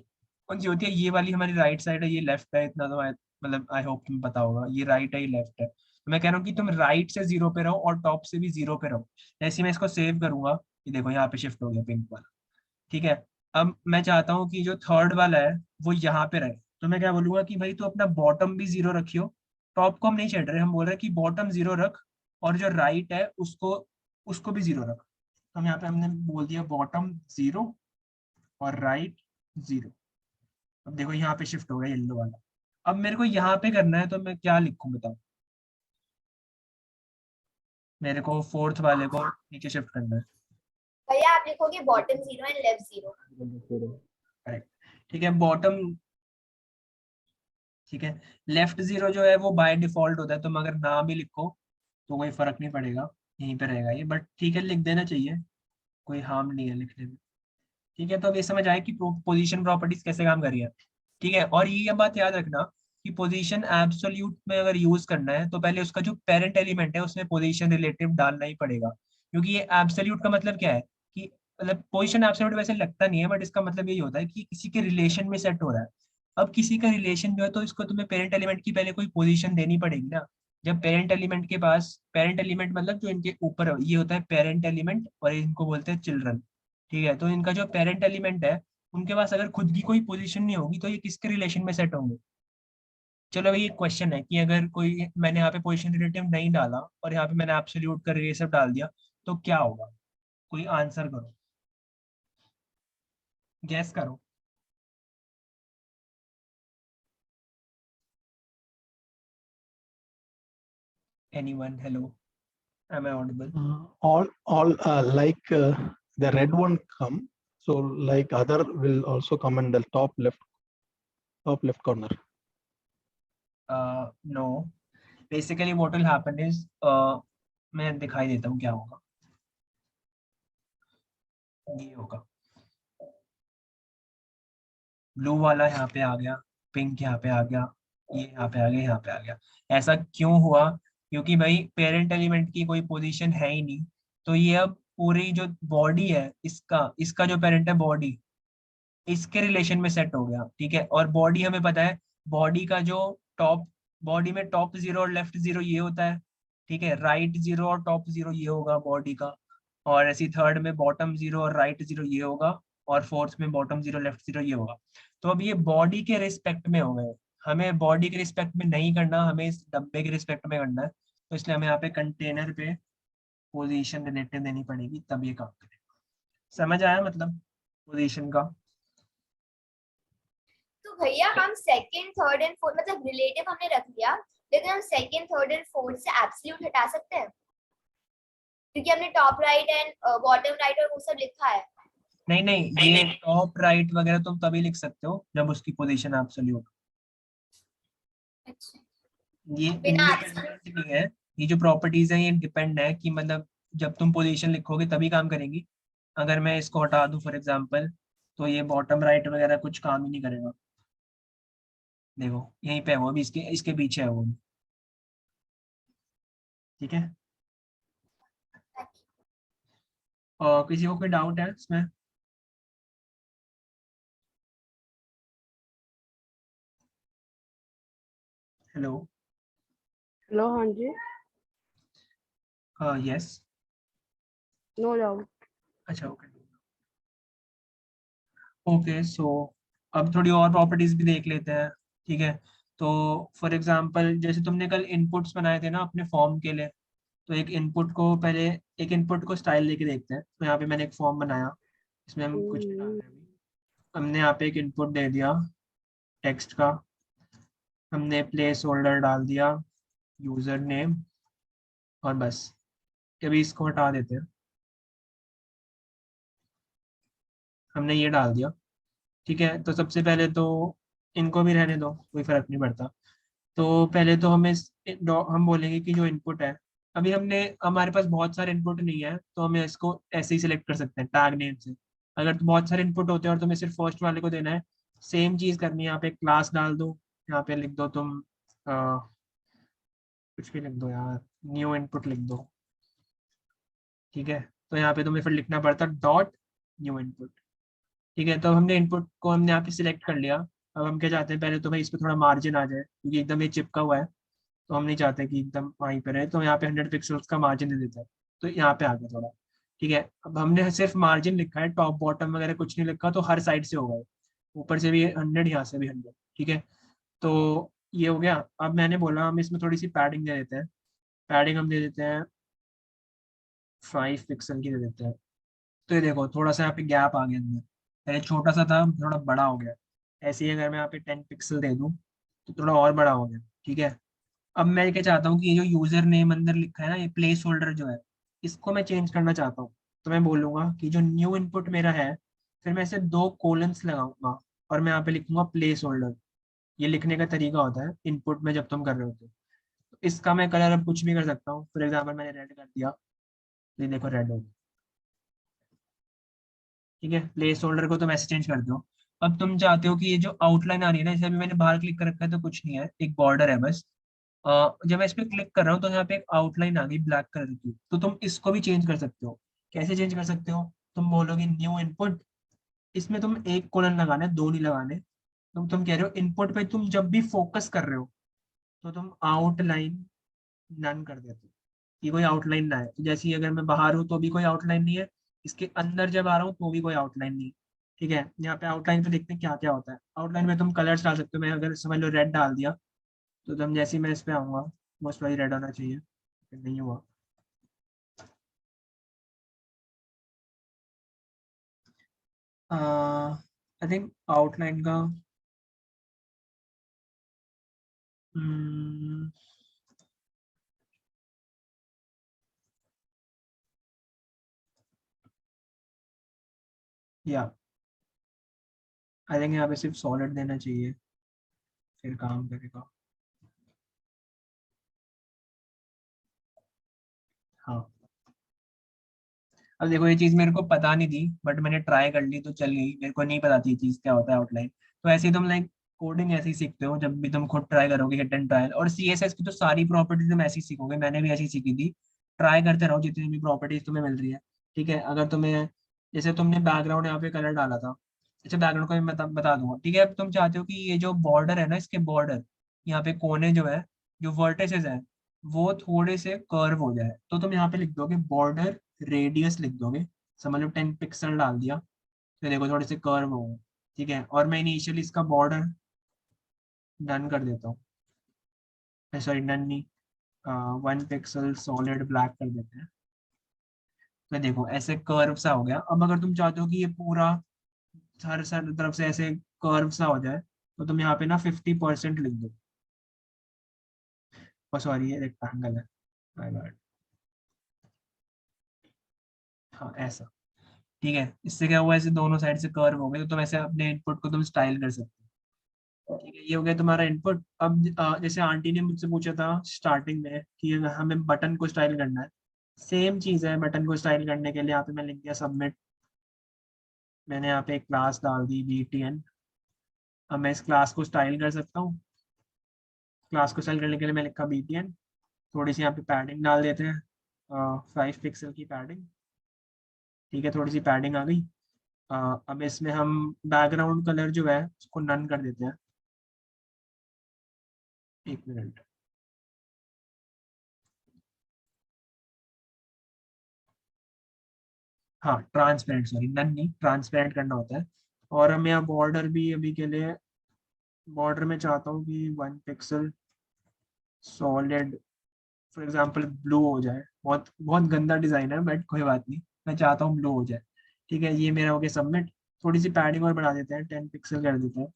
कौन सी होती है, ये वाली हमारी राइट साइड है, ये लेफ्ट है, इतना तो मतलब आई होप तुम्हें पता होगा, ये राइट है ये लेफ्ट है। तो मैं कह रहा हूँ कि तुम राइट से 0 पे रहो और टॉप से भी 0 पे रहो। जैसे मैं इसको सेव करूंगा, ये देखो यहाँ पे शिफ्ट हो गया पिंक वाला, ठीक है। अब मैं चाहता हूँ कि जो थर्ड वाला है वो यहाँ पे रहे, तो मैं क्या बोलूंगा कि भाई तू अपना बॉटम भी 0 रखियो। टॉप को हम नहीं छेड़ रहे, हम बोल रहे हैं कि बॉटम 0 रख, और जो राइट है उसको उसको भी 0 रख। तो हम यहाँ पे हमने बोल दिया बॉटम 0 और राइट 0। अब देखो यहाँ पे शिफ्ट हो गया येलो वाला। अब मेरे को यहाँ पे करना है तो मैं क्या लिखूं बताओ, मेरे को फोर्थ वाले को नीचे शिफ्ट करना है, भैया आप लिखोगे बॉटम 0 एंड लेफ्ट 0। करेक्ट, ठीक है। बॉटम, ठीक है। लेफ्ट 0 जो है वो बाय डिफॉल्ट होता है, तुम अगर ना भी लिखो तो कोई फर्क नहीं पड़ेगा, यहीं पे रहेगा ये, बट ठीक है लिख देना चाहिए, कोई हार्म नहीं है लिखने में, ठीक है। तो अब ये समझ आए कि पोजीशन प्रॉपर्टीज कैसे काम कर रही है, ठीक है। और ये बात याद रखना कि पोजीशन एब्सोल्यूट में अगर यूज करना है तो पहले उसका जो पेरेंट एलिमेंट है उसमें पोजीशन रिलेटिव डालना ही पड़ेगा, क्योंकि ये एब्सोल्यूट का मतलब क्या है कि मतलब पोजीशन एब्सोल्यूट वैसे लगता नहीं है, बट इसका मतलब यही होता है कि किसी के रिलेशन में सेट हो रहा है। अब किसी का रिलेशन जो है तो इसको तुम्हें पेरेंट एलिमेंट की पहले कोई पोजीशन देनी पड़ेगी ना। जब पेरेंट एलिमेंट के पास, पेरेंट एलिमेंट मतलब जो इनके ऊपर ये होता है पेरेंट एलिमेंट, और इनको बोलते हैं चिल्ड्रन, ठीक है। तो इनका जो पेरेंट एलिमेंट है उनके पास अगर खुद की कोई पोजीशन नहीं होगी तो ये किसके रिलेशन में सेट होंगे। चलो अभी एक क्वेश्चन है कि अगर कोई, मैंने यहाँ पे पोजीशन रिलेटिव नहीं डाला और यहाँ पे मैंने एब्सोल्यूट कर ये सब डाल दिया, तो क्या होगा, कोई आंसर करो, गैस करो। Anyone, hello, am I audible? all like the red one come, So like other will also come in the top left corner. No, basically what will happen is मैं दिखाई देता हूँ क्या होगा. ये होगा, ब्लू वाला यहाँ पे आ गया, पिंक यहाँ पे आ गया, ये यहाँ पे आ गया, यहाँ पे आ गया. ऐसा क्यों हुआ? क्योंकि भाई पेरेंट एलिमेंट की कोई पोजीशन है ही नहीं, तो ये अब पूरी जो बॉडी है इसका इसका जो पेरेंट है बॉडी, इसके रिलेशन में सेट हो गया. ठीक है, और बॉडी हमें पता है, बॉडी का जो टॉप, बॉडी में टॉप 0 और लेफ्ट 0 ये होता है. ठीक है, राइट 0 और टॉप 0 ये होगा बॉडी का, और ऐसी थर्ड में बॉटम 0 और राइट 0 ये होगा, और फोर्थ में बॉटम 0 लेफ्ट 0 ये होगा. तो अब ये बॉडी के रिस्पेक्ट में हो गए. हमें बॉडी के रिस्पेक्ट में नहीं करना, हमें इस डब्बे के रिस्पेक्ट में करना है. तो इसलिए हमें यहाँ पे कंटेनर पे पोजीशन रिलेटिव देनी पड़ेगी, तब ये काम करेगा. समझ आया मतलब पोजीशन का? तो भैया हम सेकंड थर्ड एंड फोर्थ मतलब रिलेटिव हमने रख लिया, लेकिन हम सेकंड थर्ड एंड फोर्थ से एब्सोल्यूट हटा सकते हैं, क्योंकि हमने top right and bottom right और वो सब लिखा है. नहीं नहीं, ये टॉप राइट वगैरह तुम तभी लिख सकते हो जब उसकी पोजीशन एब्सोल्यूट. अच्छा, ये बिना इंडिपेंडेंट नहीं है. ये जो प्रॉपर्टीज है ये डिपेंड है कि मतलब जब तुम पोजीशन लिखोगे तभी काम करेंगी. अगर मैं इसको हटा दूं फॉर एग्जांपल, तो ये बॉटम राइट वगैरह कुछ काम ही नहीं करेगा. देखो यहीं पे है वो, अभी इसके इसके पीछे है वो. ठीक है, और किसी को कोई डाउट है इसमें? हेलो. हेलो, हाँ जी. यस. No doubt. अच्छा, ओके. ओके, सो अब थोड़ी और प्रॉपर्टीज भी देख लेते हैं. ठीक है, तो फॉर एग्जांपल जैसे तुमने कल इनपुट्स बनाए थे ना अपने फॉर्म के लिए, तो एक इनपुट को पहले, एक इनपुट को स्टाइल लेके देखते हैं. तो यहाँ पे मैंने एक फॉर्म बनाया, इसमें हम कुछ नहीं डाल रहे हैं अभी. हमने यहाँ पे एक इनपुट दे दिया टेक्स्ट का, हमने प्लेस होल्डर डाल दिया, यूजर नेम, और बस. अभी इसको हटा देते हैं, हमने ये डाल दिया. ठीक है, तो सबसे पहले तो इनको भी रहने दो, कोई फर्क नहीं पड़ता. तो पहले तो हमें हम बोलेंगे कि जो इनपुट है, अभी हमने, हमारे पास बहुत सारे इनपुट नहीं है तो हमें इसको ऐसे ही सिलेक्ट कर सकते हैं टैग नेम से. अगर तो बहुत सारे इनपुट होते हैं और तुम्हें सिर्फ फर्स्ट वाले को देना है, सेम चीज करनी है. यहाँ पे क्लास डाल दो, यहाँ पे लिख दो तुम कुछ भी लिख दो यार, न्यू इनपुट लिख दो. ठीक है, तो यहाँ पे तुम्हें फिर लिखना पड़ता डॉट न्यू इनपुट. ठीक है, तो हमने इनपुट को हमने यहाँ पे सिलेक्ट कर लिया. अब हम क्या चाहते हैं, पहले तो भाई इस पर थोड़ा मार्जिन आ जाए, क्योंकि एकदम ये चिपका हुआ है, तो हम नहीं चाहते कि एकदम वहीं पे रहे. तो यहाँ पे 100 पिक्सल्स का मार्जिन दे देता है, तो यहाँ पे आ गया थोड़ा. ठीक है, अब हमने सिर्फ मार्जिन लिखा है, टॉप बॉटम वगैरह कुछ नहीं लिखा, तो हर साइड से होगा, ऊपर से भी 100, यहाँ से भी 100. ठीक है, तो ये हो गया. अब मैंने बोला हम इसमें थोड़ी सी पैडिंग दे देते हैं. पैडिंग हम दे देते हैं 5 पिक्सल की दे देते हैं. तो ये देखो थोड़ा सा यहाँ पे गैप आ गया अंदर, पहले छोटा सा था थोड़ा बड़ा हो गया. ऐसे ही अगर मैं यहाँ पे 10 पिक्सल दे दूँ तो थोड़ा और बड़ा हो गया. ठीक है, अब मैं क्या चाहता हूँ कि ये जो यूजर नेम अंदर लिखा है ना, ये प्लेस होल्डर जो है, इसको मैं चेंज करना चाहता हूँ. तो मैं बोलूंगा कि जो न्यू इनपुट मेरा है, फिर मैं इसे 2 कोलन्स लगाऊंगा, और मैं यहाँ पे लिखूंगा प्लेस होल्डर. ये लिखने का तरीका होता है इनपुट में जब तुम कर रहे होते हो. तो इसका मैं कलर अब कुछ भी कर सकता हूँ. फॉर एग्जाम्पल मैंने रेड कर दिया, तो ये देखो रेड हो गया. ठीक है, प्लेस होल्डर को तुम ऐसे चेंज कर दो. अब तुम चाहते हो कि ये जो आउटलाइन आ रही है ना, जैसे अभी मैंने बाहर क्लिक कर रखा है तो कुछ नहीं है, एक बॉर्डर है बस. जब मैं इस पे क्लिक कर रहा हूँ तो यहाँ पे एक आउटलाइन आ गई ब्लैक कलर की, तो तुम इसको भी चेंज कर सकते हो. कैसे चेंज कर सकते हो? तुम बोलोगे न्यू इनपुट, इसमें तुम 1 कोलन लगाना है, 2 नहीं लगाने. तुम कह रहे हो इनपुट पे तुम जब भी फोकस कर रहे हो तो तुम आउटलाइन नन कर देते हो, कि कोई आउटलाइन ना है. तो जैसे ही अगर मैं बाहर हूँ तो भी कोई आउटलाइन नहीं है, इसके अंदर जब आ रहा हूँ तो भी कोई आउटलाइन नहीं है. ठीक है, यहाँ पे आउटलाइन पे देखते हैं क्या क्या होता है. आउटलाइन में तुम कलर्स डाल सकते हो. मैं अगर समझ लो रेड डाल दिया, तो तुम जैसे ही मैं इस पे आऊंगा, मोस्ट वाली रेड होना चाहिए, लेकिन नहीं हुआ. आई थिंक आउटलाइन का hmm, या आई थिंक यहाँ पे सिर्फ सॉलिड देना चाहिए, फिर काम करेगा। हाँ, अब देखो ये चीज मेरे को पता नहीं थी, बट मैंने ट्राई कर ली तो चल गई। मेरे को नहीं पता थी ये चीज क्या होता है आउटलाइन। तो ऐसे ही तुम लाइक कोडिंग ऐसे ही सीखते हो, जब भी तुम खुद ट्राई करोगे हिट एंड ट्रायल। और सीएसएस की तो सारी प्रॉपर्टीज तुम ऐसी सीखोगे, मैंने भी ऐसी सीखी थी। ट्राई करते रहो जितनी भी प्रॉपर्टीज तुम्हें मिल रही है। ठीक है, अगर तुम्हें जैसे तुमने बैकग्राउंड यहाँ पे कलर डाला था, अच्छा बैकग्राउंड को मैं बता दूंगा। ठीक है, अब तुम चाहते हो कि ये जो बॉर्डर है ना, इसके बॉर्डर यहाँ पे कोने जो है, जो वर्टिसेस है, वो थोड़े से कर्व हो जाए, तो तुम यहाँ पे लिख दोगे बॉर्डर रेडियस लिख दोगे। समझ लो 10 पिक्सल डाल दिया, तो देखो थोड़े से कर्व हो गए। ठीक है, और मैं इनिशियली इसका बॉर्डर डन कर देता हूँ, सॉरी डन नहीं, 1 पिक्सल सॉलिड ब्लैक कर देते हैं। तो देखो ऐसे कर्व सा हो गया। अब अगर तुम चाहते हो कि ये पूरा हर सर तरफ से ऐसे कर्व सा हो जाए, तो तुम यहाँ पे ना 50% लिख दो। सॉरी ये रेक्टेंगल है, my bad। हाँ ऐसा। ठीक है, इससे क्या हुआ, ऐसे दोनों साइड से कर्व हो गए, तो तुम ऐसे अपने इनपुट को तुम स्टाइल कर सकते हो। ठीक है, ये हो गया तुम्हारा इनपुट। अब जैसे आंटी ने मुझसे पूछा था स्टार्टिंग में कि हमें बटन को स्टाइल करना है, सेम चीज है। बटन को स्टाइल करने के लिए यहाँ पे मैं लिख दिया सबमिट। मैंने यहाँ पे एक क्लास डाल दी BTN। अब मैं इस क्लास को स्टाइल कर सकता हूँ। क्लास को स्टाइल करने के लिए मैं लिखा BTN। थोड़ी सी यहाँ पे पैडिंग डाल देते हैं, 5 पिक्सल की पैडिंग। ठीक है, थोड़ी सी पैडिंग आ गई। अब इसमें हम बैकग्राउंड कलर जो है उसको नन कर देते हैं। 1 मिनट। हाँ ट्रांसपेरेंट, सॉरी नन नहीं, ट्रांसपेरेंट करना होता है। और हम यहाँ बॉर्डर भी अभी के लिए, बॉर्डर में चाहता हूँ कि 1 pixel solid for example blue हो जाए। बहुत बहुत गंदा डिजाइन है, बट कोई बात नहीं, मैं चाहता हूँ ब्लू हो जाए। ठीक है, ये मेरा हो गया सबमिट। थोड़ी सी पैडिंग और बढ़ा देते हैं, 10 पिक्सल कर देते हैं।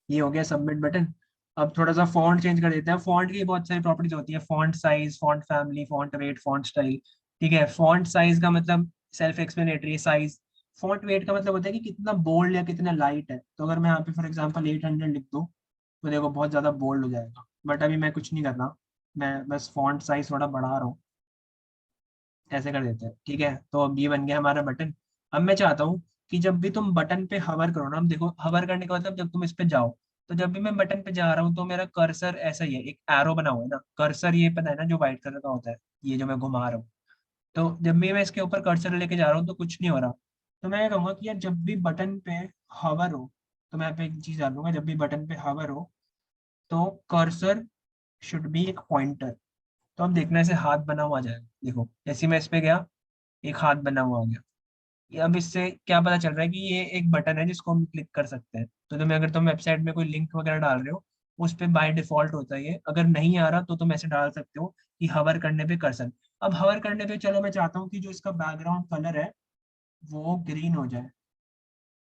ये हो गया सबमिट बटन। अब थोड़ा सा फॉन्ट चेंज कर देते हैं। फॉन्ट की बहुत सारी प्रॉपर्टीज होती है, font size, font family, font weight, font style. ठीक है, फॉन्ट साइज का मतलब self explanatory size. Font weight का मतलब होता है कि कितना बोल्ड या कितना लाइट है। तो अगर मैं यहाँ पे फॉर एग्जाम्पल 800 लिख दूँ, तो देखो बहुत ज्यादा बोल्ड हो जाएगा। बट अभी मैं कुछ नहीं कर रहा, मैं बस फॉन्ट साइज थोड़ा बढ़ा रहा हूँ। ऐसे कर देते हैं। ठीक है, तो अब ये बन गया हमारा बटन। अब मैं चाहता हूँ कि जब भी तुम बटन पे हवर करो ना, अब देखो हवर करने का मतलब जब तुम इस पे जाओ, तो जब भी मैं बटन पे जा रहा हूँ तो मेरा कर्सर ऐसा ही है, एक एरो बना हुआ है ना कर्सर, ये पता है ना जो व्हाइट कलर का होता है, ये जो मैं घुमा रहा हूँ। तो जब भी मैं इसके ऊपर कर्सर लेके जा रहा हूँ तो कुछ नहीं हो रहा। तो मैं ये कहूँगा कि यार जब भी बटन पे हवर हो, तो मैं यहाँ पे एक चीज डालूंगा, जब भी बटन पे हवर हो तो कर्सर शुड बी एक पॉइंटर। तो अब देखना ऐसे हाथ बना हुआ आ जाएगा। देखो जैसे ही मैं इस पे गया, एक हाथ बना हुआ आ गया। अब इससे क्या पता चल रहा है कि ये एक बटन है जिसको हम क्लिक कर सकते हैं। तो तुम्हें अगर तुम वेबसाइट में कोई लिंक वगैरह डाल रहे हो, उस पे बाय डिफॉल्ट होता है ये। अगर नहीं आ रहा तो तुम ऐसे डाल सकते हो कि हवर करने पे कर्सर। अब हवर करने पे चलो मैं चाहता हूँ कि जो इसका बैकग्राउंड कलर है वो ग्रीन हो जाए।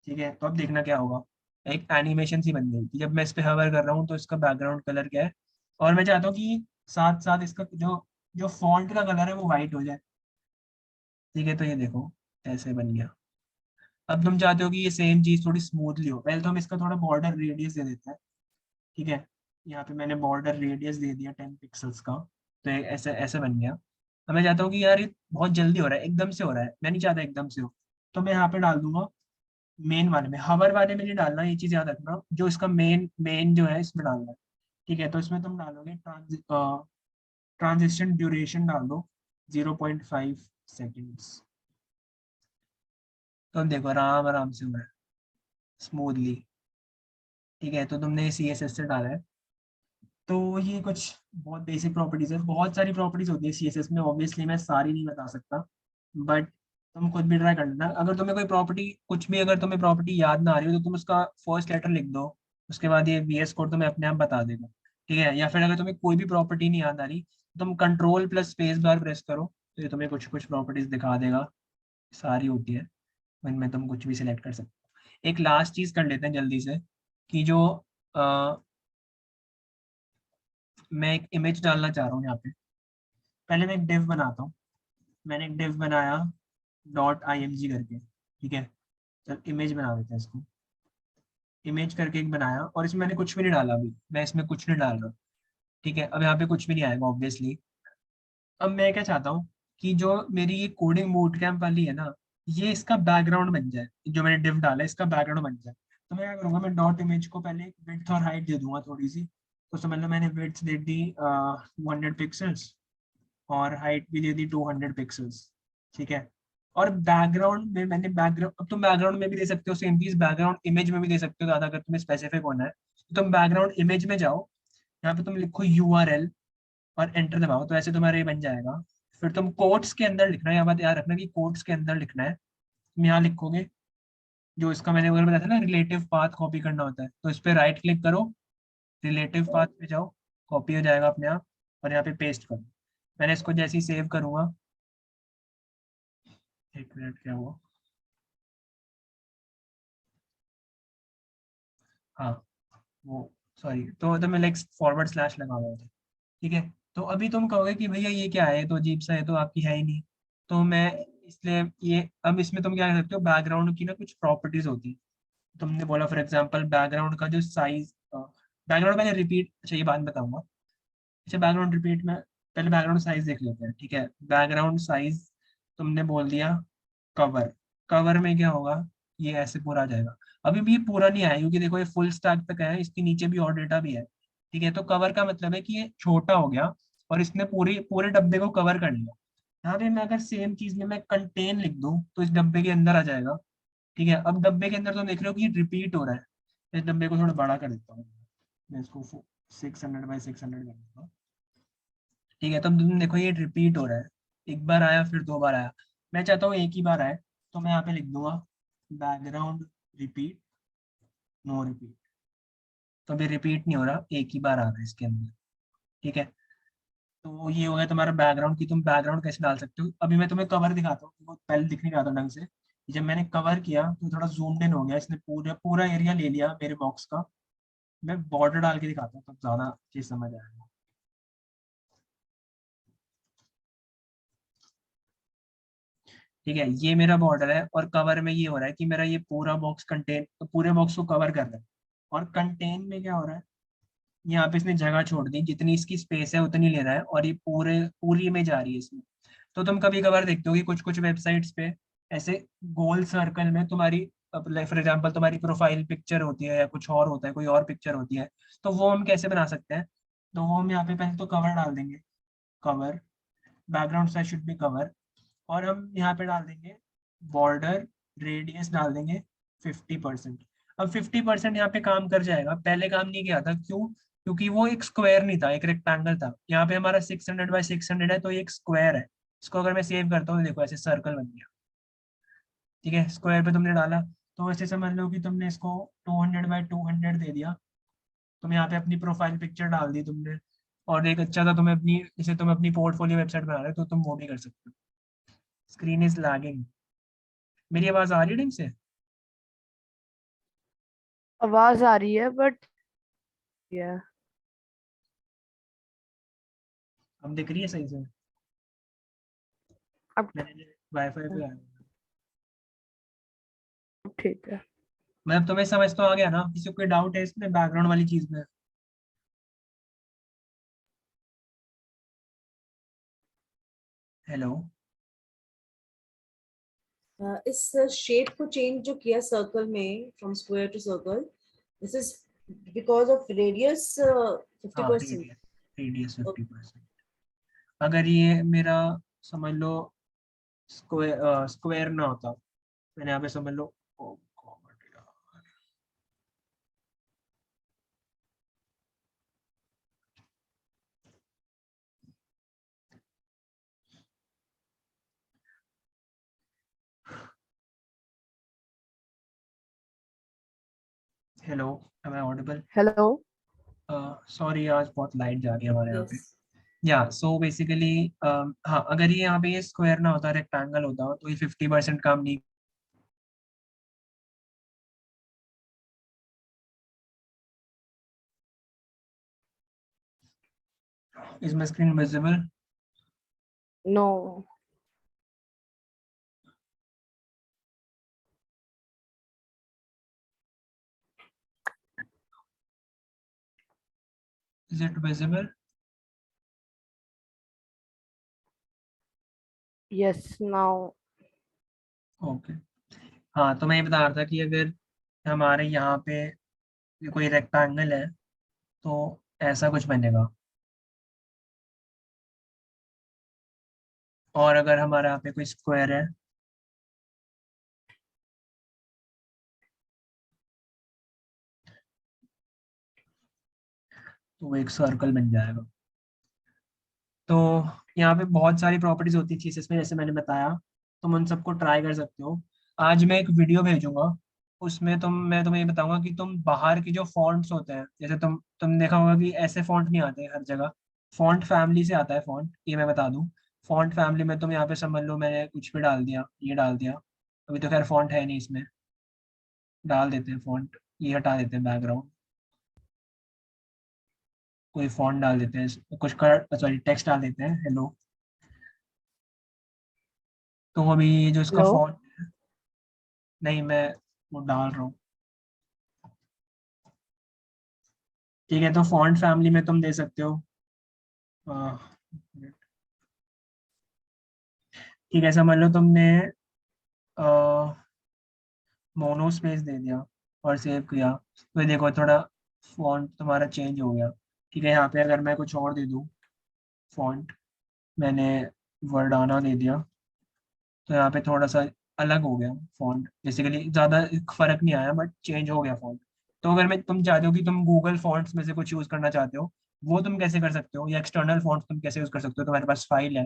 ठीक है, तो अब देखना क्या होगा, एक एनिमेशन सी बन गई कि जब मैं इस पे हवर कर रहा हूँ तो इसका बैकग्राउंड कलर क्या है। और मैं चाहता हूँ कि साथ साथ इसका जो जो फॉन्ट का कलर है वो वाइट हो जाए। ठीक है, तो ये देखो ऐसे बन गया। अब तुम चाहते हो कि ये सेम चीज थोड़ी स्मूथली हो, पहले तो हम इसका थोड़ा बॉर्डर रेडियस दे देते हैं। ठीक है, यहाँ पे मैंने बॉर्डर रेडियस दे दिया 10 पिक्सल्स का। तो ये ऐसे ऐसे बन गया। अब मैं चाहता हूँ कि यार ये बहुत जल्दी हो रहा है, एकदम से हो रहा है, मैं नहीं चाहता एकदम से हो। तो मैं यहाँ पे डाल दूंगा मेन वाले में, हवर वाले में नहीं डालना, ये चीज याद रखना, जो इसका मेन मेन जो है इसमें डालना है। ठीक है, तो इसमें तुम डालोगे ट्रांजिशन ड्यूरेशन डाल दो 0.5 सेकेंड्स। तो अब देखो आराम आराम से हो रहा है स्मूथली। ठीक है, तो तुमने CSS से डाला है। तो ये कुछ बहुत बेसिक प्रॉपर्टीज है, बहुत सारी प्रॉपर्टीज होती है CSS में, ऑब्वियसली मैं सारी नहीं बता सकता। बट तुम खुद भी ट्राई कर लेना। अगर तुम्हें कोई प्रॉपर्टी कुछ भी, अगर तुम्हें प्रॉपर्टी याद ना आ रही हो तो तुम उसका फर्स्ट लेटर लिख दो, उसके बाद ये VS कोड तुम्हें अपने आप बता देगा। ठीक है, या फिर अगर तुम्हें कोई भी प्रॉपर्टी नहीं याद आ रही, तो तुम control plus space bar press करो, तो ये तुम्हें कुछ कुछ प्रॉपर्टीज दिखा देगा। सारी होती है, इनमें तुम कुछ भी सिलेक्ट कर सकते हो। एक लास्ट चीज कर लेते हैं जल्दी से, कि जो मैं एक इमेज डालना चाह रहा हूँ यहाँ पे। पहले मैं एक डिव बनाता हूँ। मैंने एक डिव बनाया .img करके। ठीक है, चल इमेज बना देते हैं इसको। इमेज करके एक बनाया और इसमें मैंने कुछ भी नहीं डाला, अभी मैं इसमें कुछ नहीं डाल रहा। ठीक है, अब यहाँ पे कुछ भी नहीं आएगा ऑब्वियसली। अब मैं क्या चाहता हूँ कि जो मेरी ये कोडिंग बूट कैंप वाली है ना, ये इसका बैकग्राउंड बन जाए, जो मैंने डिव डाला है इसका बैकग्राउंड बन जाए। तो मैं क्या करूँगा, मैं डॉट इमेज को पहले विड्थ और हाइट दे दूंगा थोड़ी सी। तो समझ लो मैंने विड्थ दे दी 200 पिक्सल्स और हाइट भी दे दी 200 पिक्सल्स। ठीक है, और बैकग्राउंड में मैंने बैकग्राउंड, अब तुम बैकग्राउंड में भी दे सकते हो सेम चीज, बैकग्राउंड इमेज में भी दे सकते हो ज़्यादा अगर तुम्हें स्पेसिफिक होना है। तो तुम बैकग्राउंड इमेज में जाओ, यहाँ पे तुम लिखो URL और एंटर दबाओ, तो ऐसे तुम्हारा ये बन जाएगा। फिर तुम कोट्स के अंदर लिखना है, यहाँ बात याद रखना कि कोट्स के अंदर लिखना है। तुम यहाँ लिखोगे जो इसका मैंने अगर बताया था ना, रिलेटिव पाथ कॉपी करना होता है, तो इस पर राइट क्लिक करो, रिलेटिव पाथ पे जाओ, कॉपी हो जाएगा अपने आप, और यहाँ पे पेस्ट करो। मैंने इसको जैसे ही सेव करूंगा, एक मिनट क्या हुआ, हाँ वो सॉरी, तो मैं लाइक फॉरवर्ड स्लैश लगा हुआ था। ठीक है, तो अभी तुम कहोगे कि भैया ये क्या है, तो अजीब सा है, तो आपकी है ही नहीं। तो मैं इसलिए ये, अब इसमें तुम क्या कर सकते हो, बैकग्राउंड की ना कुछ प्रॉपर्टीज होती है। तुमने बोला फॉर एग्जांपल बैकग्राउंड का जो साइज, बैकग्राउंड मैंने रिपीट, अच्छा ये बात बताऊंगा। अच्छा बैकग्राउंड रिपीट में पहले बैकग्राउंड साइज देख लेते हैं। ठीक है, बैकग्राउंड साइज तुमने बोल दिया कवर। कवर में क्या होगा, ये ऐसे पूरा आ जाएगा। अभी भी ये पूरा नहीं आया क्योंकि देखो ये फुल स्टैक तक है, इसके नीचे भी और डेटा भी है। ठीक है, तो कवर का मतलब है कि ये छोटा हो गया और इसने पूरे पूरे डब्बे को कवर कर लिया। यहाँ पे मैं अगर सेम चीज में मैं कंटेन लिख दूं तो इस डब्बे के अंदर आ जाएगा। ठीक है, अब डब्बे के अंदर तो देख रहे हो कि ये रिपीट हो रहा है। इस डब्बे को थोड़ा बड़ा कर देता हूँ, मैं इसको 600 बाई 600 कर देता हूँ। ठीक है, तो अब तुम देखो ये रिपीट हो रहा है, एक बार आया फिर दो बार आया। मैं चाहता हूँ एक ही बार आए, तो मैं यहाँ पे लिख दूंगा बैकग्राउंड रिपीट, नो रिपीट। तो अभी रिपीट नहीं हो रहा, एक ही बार आ रहा है इसके अंदर। ठीक है, तो ये हो गया तुम्हारा बैकग्राउंड की तुम बैकग्राउंड कैसे डाल सकते हो। अभी मैं तुम्हें कवर दिखाता हूँ, वो पहले दिख नहीं रहा था ढंग से। जब मैंने कवर किया तो थोड़ा जूम्ड इन हो गया, इसने पूरा पूरा एरिया ले लिया मेरे बॉक्स का। मैं बॉर्डर डाल के दिखाता हूँ तब ज्यादा चीज समझ आएगा। ठीक है, ये मेरा बॉर्डर है और कवर में ये हो रहा है कि मेरा ये पूरा बॉक्स कंटेन, पूरे बॉक्स को कवर कर रहा है। और कंटेन में क्या हो रहा है, यहाँ पे इसने जगह छोड़ दी, जितनी इसकी स्पेस है उतनी ले रहा है और ये पूरे पूरी इमेज आ रही है इसमें। तो तुम कभी कभार देखते हो कि कुछ कुछ वेबसाइट्स पे ऐसे गोल सर्कल में तुम्हारी, फॉर एग्जांपल तुम्हारी प्रोफाइल पिक्चर होती है या कुछ और होता है, कोई और पिक्चर होती है। तो वो हम कैसे बना सकते हैं, तो वो हम यहाँ पे पहले तो कवर डाल देंगे, cover, background size should be cover. और हम यहाँ पे डाल देंगे बॉर्डर रेडियस डाल देंगे 50%। अब 50% यहाँ पे काम कर जाएगा, पहले काम नहीं किया था, क्यों, क्योंकि वो एक स्क्वायर नहीं था, एक रेक्टेंगल था। यहाँ पे हमारा 600 बाई 600 है, तो ये एक स्क्वायर है। इसको अगर मैं सेव करता हूँ, देखो ऐसे सर्कल बन गया। ठीक है, स्क्वायर पे तुमने डाला, तो ऐसे समझ लो कि तुमने इसको 200 बाई 200 दे दिया। तुम यहाँ पे अपनी प्रोफाइल पिक्चर डाल दी तुमने। और एक अच्छा था, तुम्हें अपनी, जैसे तुम अपनी पोर्टफोलियो वेबसाइट बना रहे हो तो तुम वो भी कर सकते हो। स्क्रीन इज लैगिंग, मेरी आवाज आ रही है ढंग से? आवाज आ रही है बट या अब दिख रही है सही से? अब मैंने वाईफाई पे आया। ठीक है। मतलब तुम्हें समझ तो आ गया ना, किसी को कोई डाउट है इसमें बैकग्राउंड वाली चीज में? हेलो? इस शेप को चेंज जो किया सर्कल में from square to circle, this is because of radius हाँ 50%. Radius, radius 50%। अगर ये मेरा समझ लो स्क्वायर स्क्वायर ना होता, मैंने यहाँ पे समझ लो, oh God यार। Hello, am I audible? Hello. Sorry आज बहुत लाइट जा रही है हमारे यहाँ पे। Yes. या सो बेसिकली, हाँ अगर ये यहाँ पे ये स्क्वायर ना होता, रेक्टेंगल होता, तो ये 50% काम नहीं। Is my screen visible? No. Is it visible? Yes, now. Okay हाँ, तो मैं ये बता रहा था कि अगर हमारे यहाँ पे कोई रेक्टेंगल है तो ऐसा कुछ बनेगा, और अगर हमारे यहाँ पे कोई स्क्वायर है तो वो एक सर्कल बन जाएगा। तो यहाँ पे बहुत सारी प्रॉपर्टीज होती थी इसमें, जैसे मैंने बताया, तुम उन सबको ट्राई कर सकते हो। आज मैं एक वीडियो भेजूंगा, उसमें मैं तुम्हें ये बताऊंगा कि तुम बाहर की जो फॉन्ट्स होते हैं, जैसे तुम देखा होगा कि ऐसे फॉन्ट नहीं आते हर जगह, फॉन्ट फैमिली से आता है फॉन्ट, ये मैं बता दूं। फॉन्ट फैमिली में तुम यहाँ पे समझ लो मैंने कुछ भी डाल दिया, ये डाल दिया, अभी तो खैर फॉन्ट है नहीं इसमें, डाल देते हैं फॉन्ट, ये हटा देते हैं बैकग्राउंड, कोई फॉन्ट डाल देते हैं, कुछ कर सॉरी टेक्स्ट डाल देते हैं, हेलो। तो अभी ये जो इसका Hello. फॉन्ट, नहीं मैं वो डाल रहा हूँ, ठीक है। तो फॉन्ट फैमिली में तुम दे सकते हो ठीक है, समझ लो तुमने मोनो स्पेस दे दिया और सेव किया, तो ये देखो थोड़ा फॉन्ट तुम्हारा चेंज हो गया। ठीक है, यहाँ पे अगर मैं कुछ और दे दूँ फॉन्ट, मैंने वर्डाना दे दिया, तो यहाँ पे थोड़ा सा अलग हो गया फॉन्ट, बेसिकली ज़्यादा फर्क नहीं आया बट चेंज हो गया फॉन्ट। तो अगर मैं तुम चाहते हो कि तुम गूगल फॉन्ट्स में से कुछ यूज़ करना चाहते हो, वो तुम कैसे कर सकते हो, या एक्सटर्नल फॉन्ट्स तुम कैसे यूज़ कर सकते हो, तुम्हारे पास फाइल है,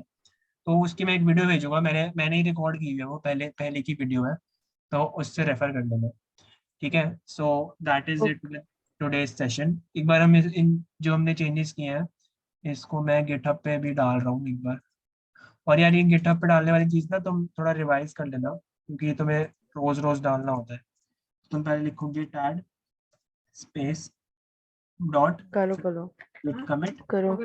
तो उसकी मैं एक वीडियो भेजूंगा, मैंने ही रिकॉर्ड की हुई है, वो पहले पहले की वीडियो है, तो उससे रेफर कर लेना। ठीक है, so that is it with today's session. एक बार हम इन जो हमने चेंजेस किए हैं इसको मैं गिटहब पे भी डाल रहा हूँ एक बार। और यार ये गिटहब पे डालने वाली चीज़ ना तुम थोड़ा रिवाइज कर लेना, क्योंकि ये तुम्हें रोज रोज डालना होता है। तुम पहले लिखोगे टैड स्पेस डॉट करो करो कमिट, करो।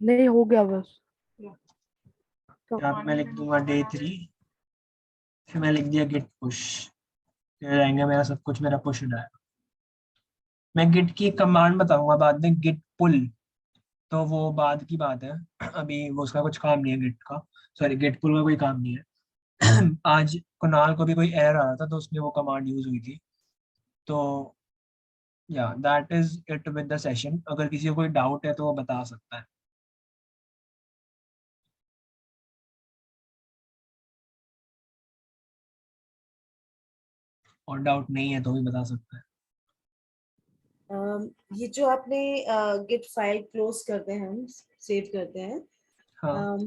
नहीं हो गया बस। तो यहाँ पे मैं लिख दूंगा day 3, फिर मैं लिख दिया git push, फिर रहेंगे मेरा सब कुछ, मेरा पुश हो जाएगा। मैं गिट की कमांड बताऊंगा बाद में, गिट पुल, तो वो बाद की बात है, अभी वो उसका कुछ काम नहीं है गिट का, सॉरी गिट पुल का कोई काम नहीं है। आज कुणाल को भी कोई एरर आ रहा था तो उसमें वो कमांड यूज हुई थी। तो या that is it with the session, अगर किसी को कोई डाउट है तो वो बता सकता है, और डाउट नहीं है तो भी बता सकता है। ये जो आपने गिट फाइल क्लोज करते हैं, हम सेव करते हैं, हाँ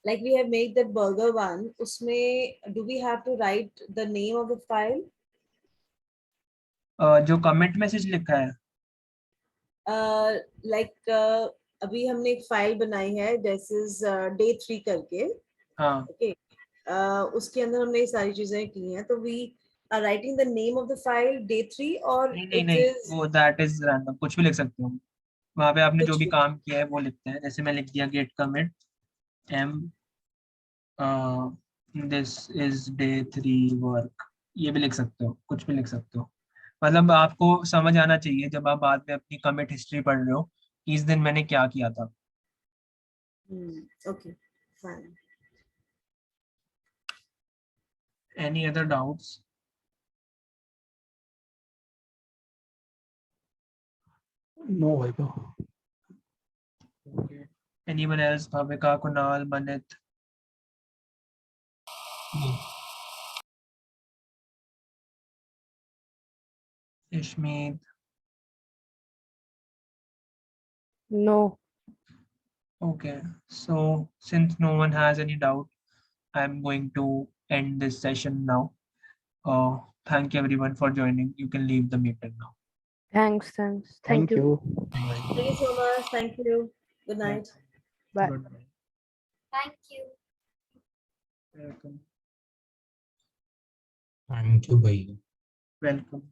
like we have made that burger one, उसमें do we have to write the name of the file? जो कमिट मैसेज लिखा है, Like अभी हमने एक फाइल बनाई है दिस इज day 3 करके, हाँ ओके, उसके अंदर हमने ये सारी चीजें की हैं, तो we are writing the name of the file day 3 और नहीं नहीं इट नहीं, इज वो दैट इज रैंडम, कुछ भी लिख सकते हो, वहाँ पे आपने जो कुछ भी भी? काम किया है वो लिखते हैं, जैसे मैं लिख दिया git commit m this is day 3 work, ये भी लिख सकते हो, कुछ भी लिख सकते हो। मतलब आपको समझ आना चाहिए जब आप बाद में अपनी कमिट हिस्ट्री पढ़ रहे हो कि इस दिन मैंने क्या किया था। Okay fine. Any other doubts? No, Vaibhav. Anyone else? Bhavika, Kunal, Manit? Ishmeet? no. Okay, so since no one has any doubt, I'm going to end this session now. Thank you everyone for joining. You can leave the meeting now. Thanks. Thank Thank you. you. Thank you so much, thank you, good Bye. night. Bye. Good night. Thank you. Welcome. Thank you, bhai. Welcome.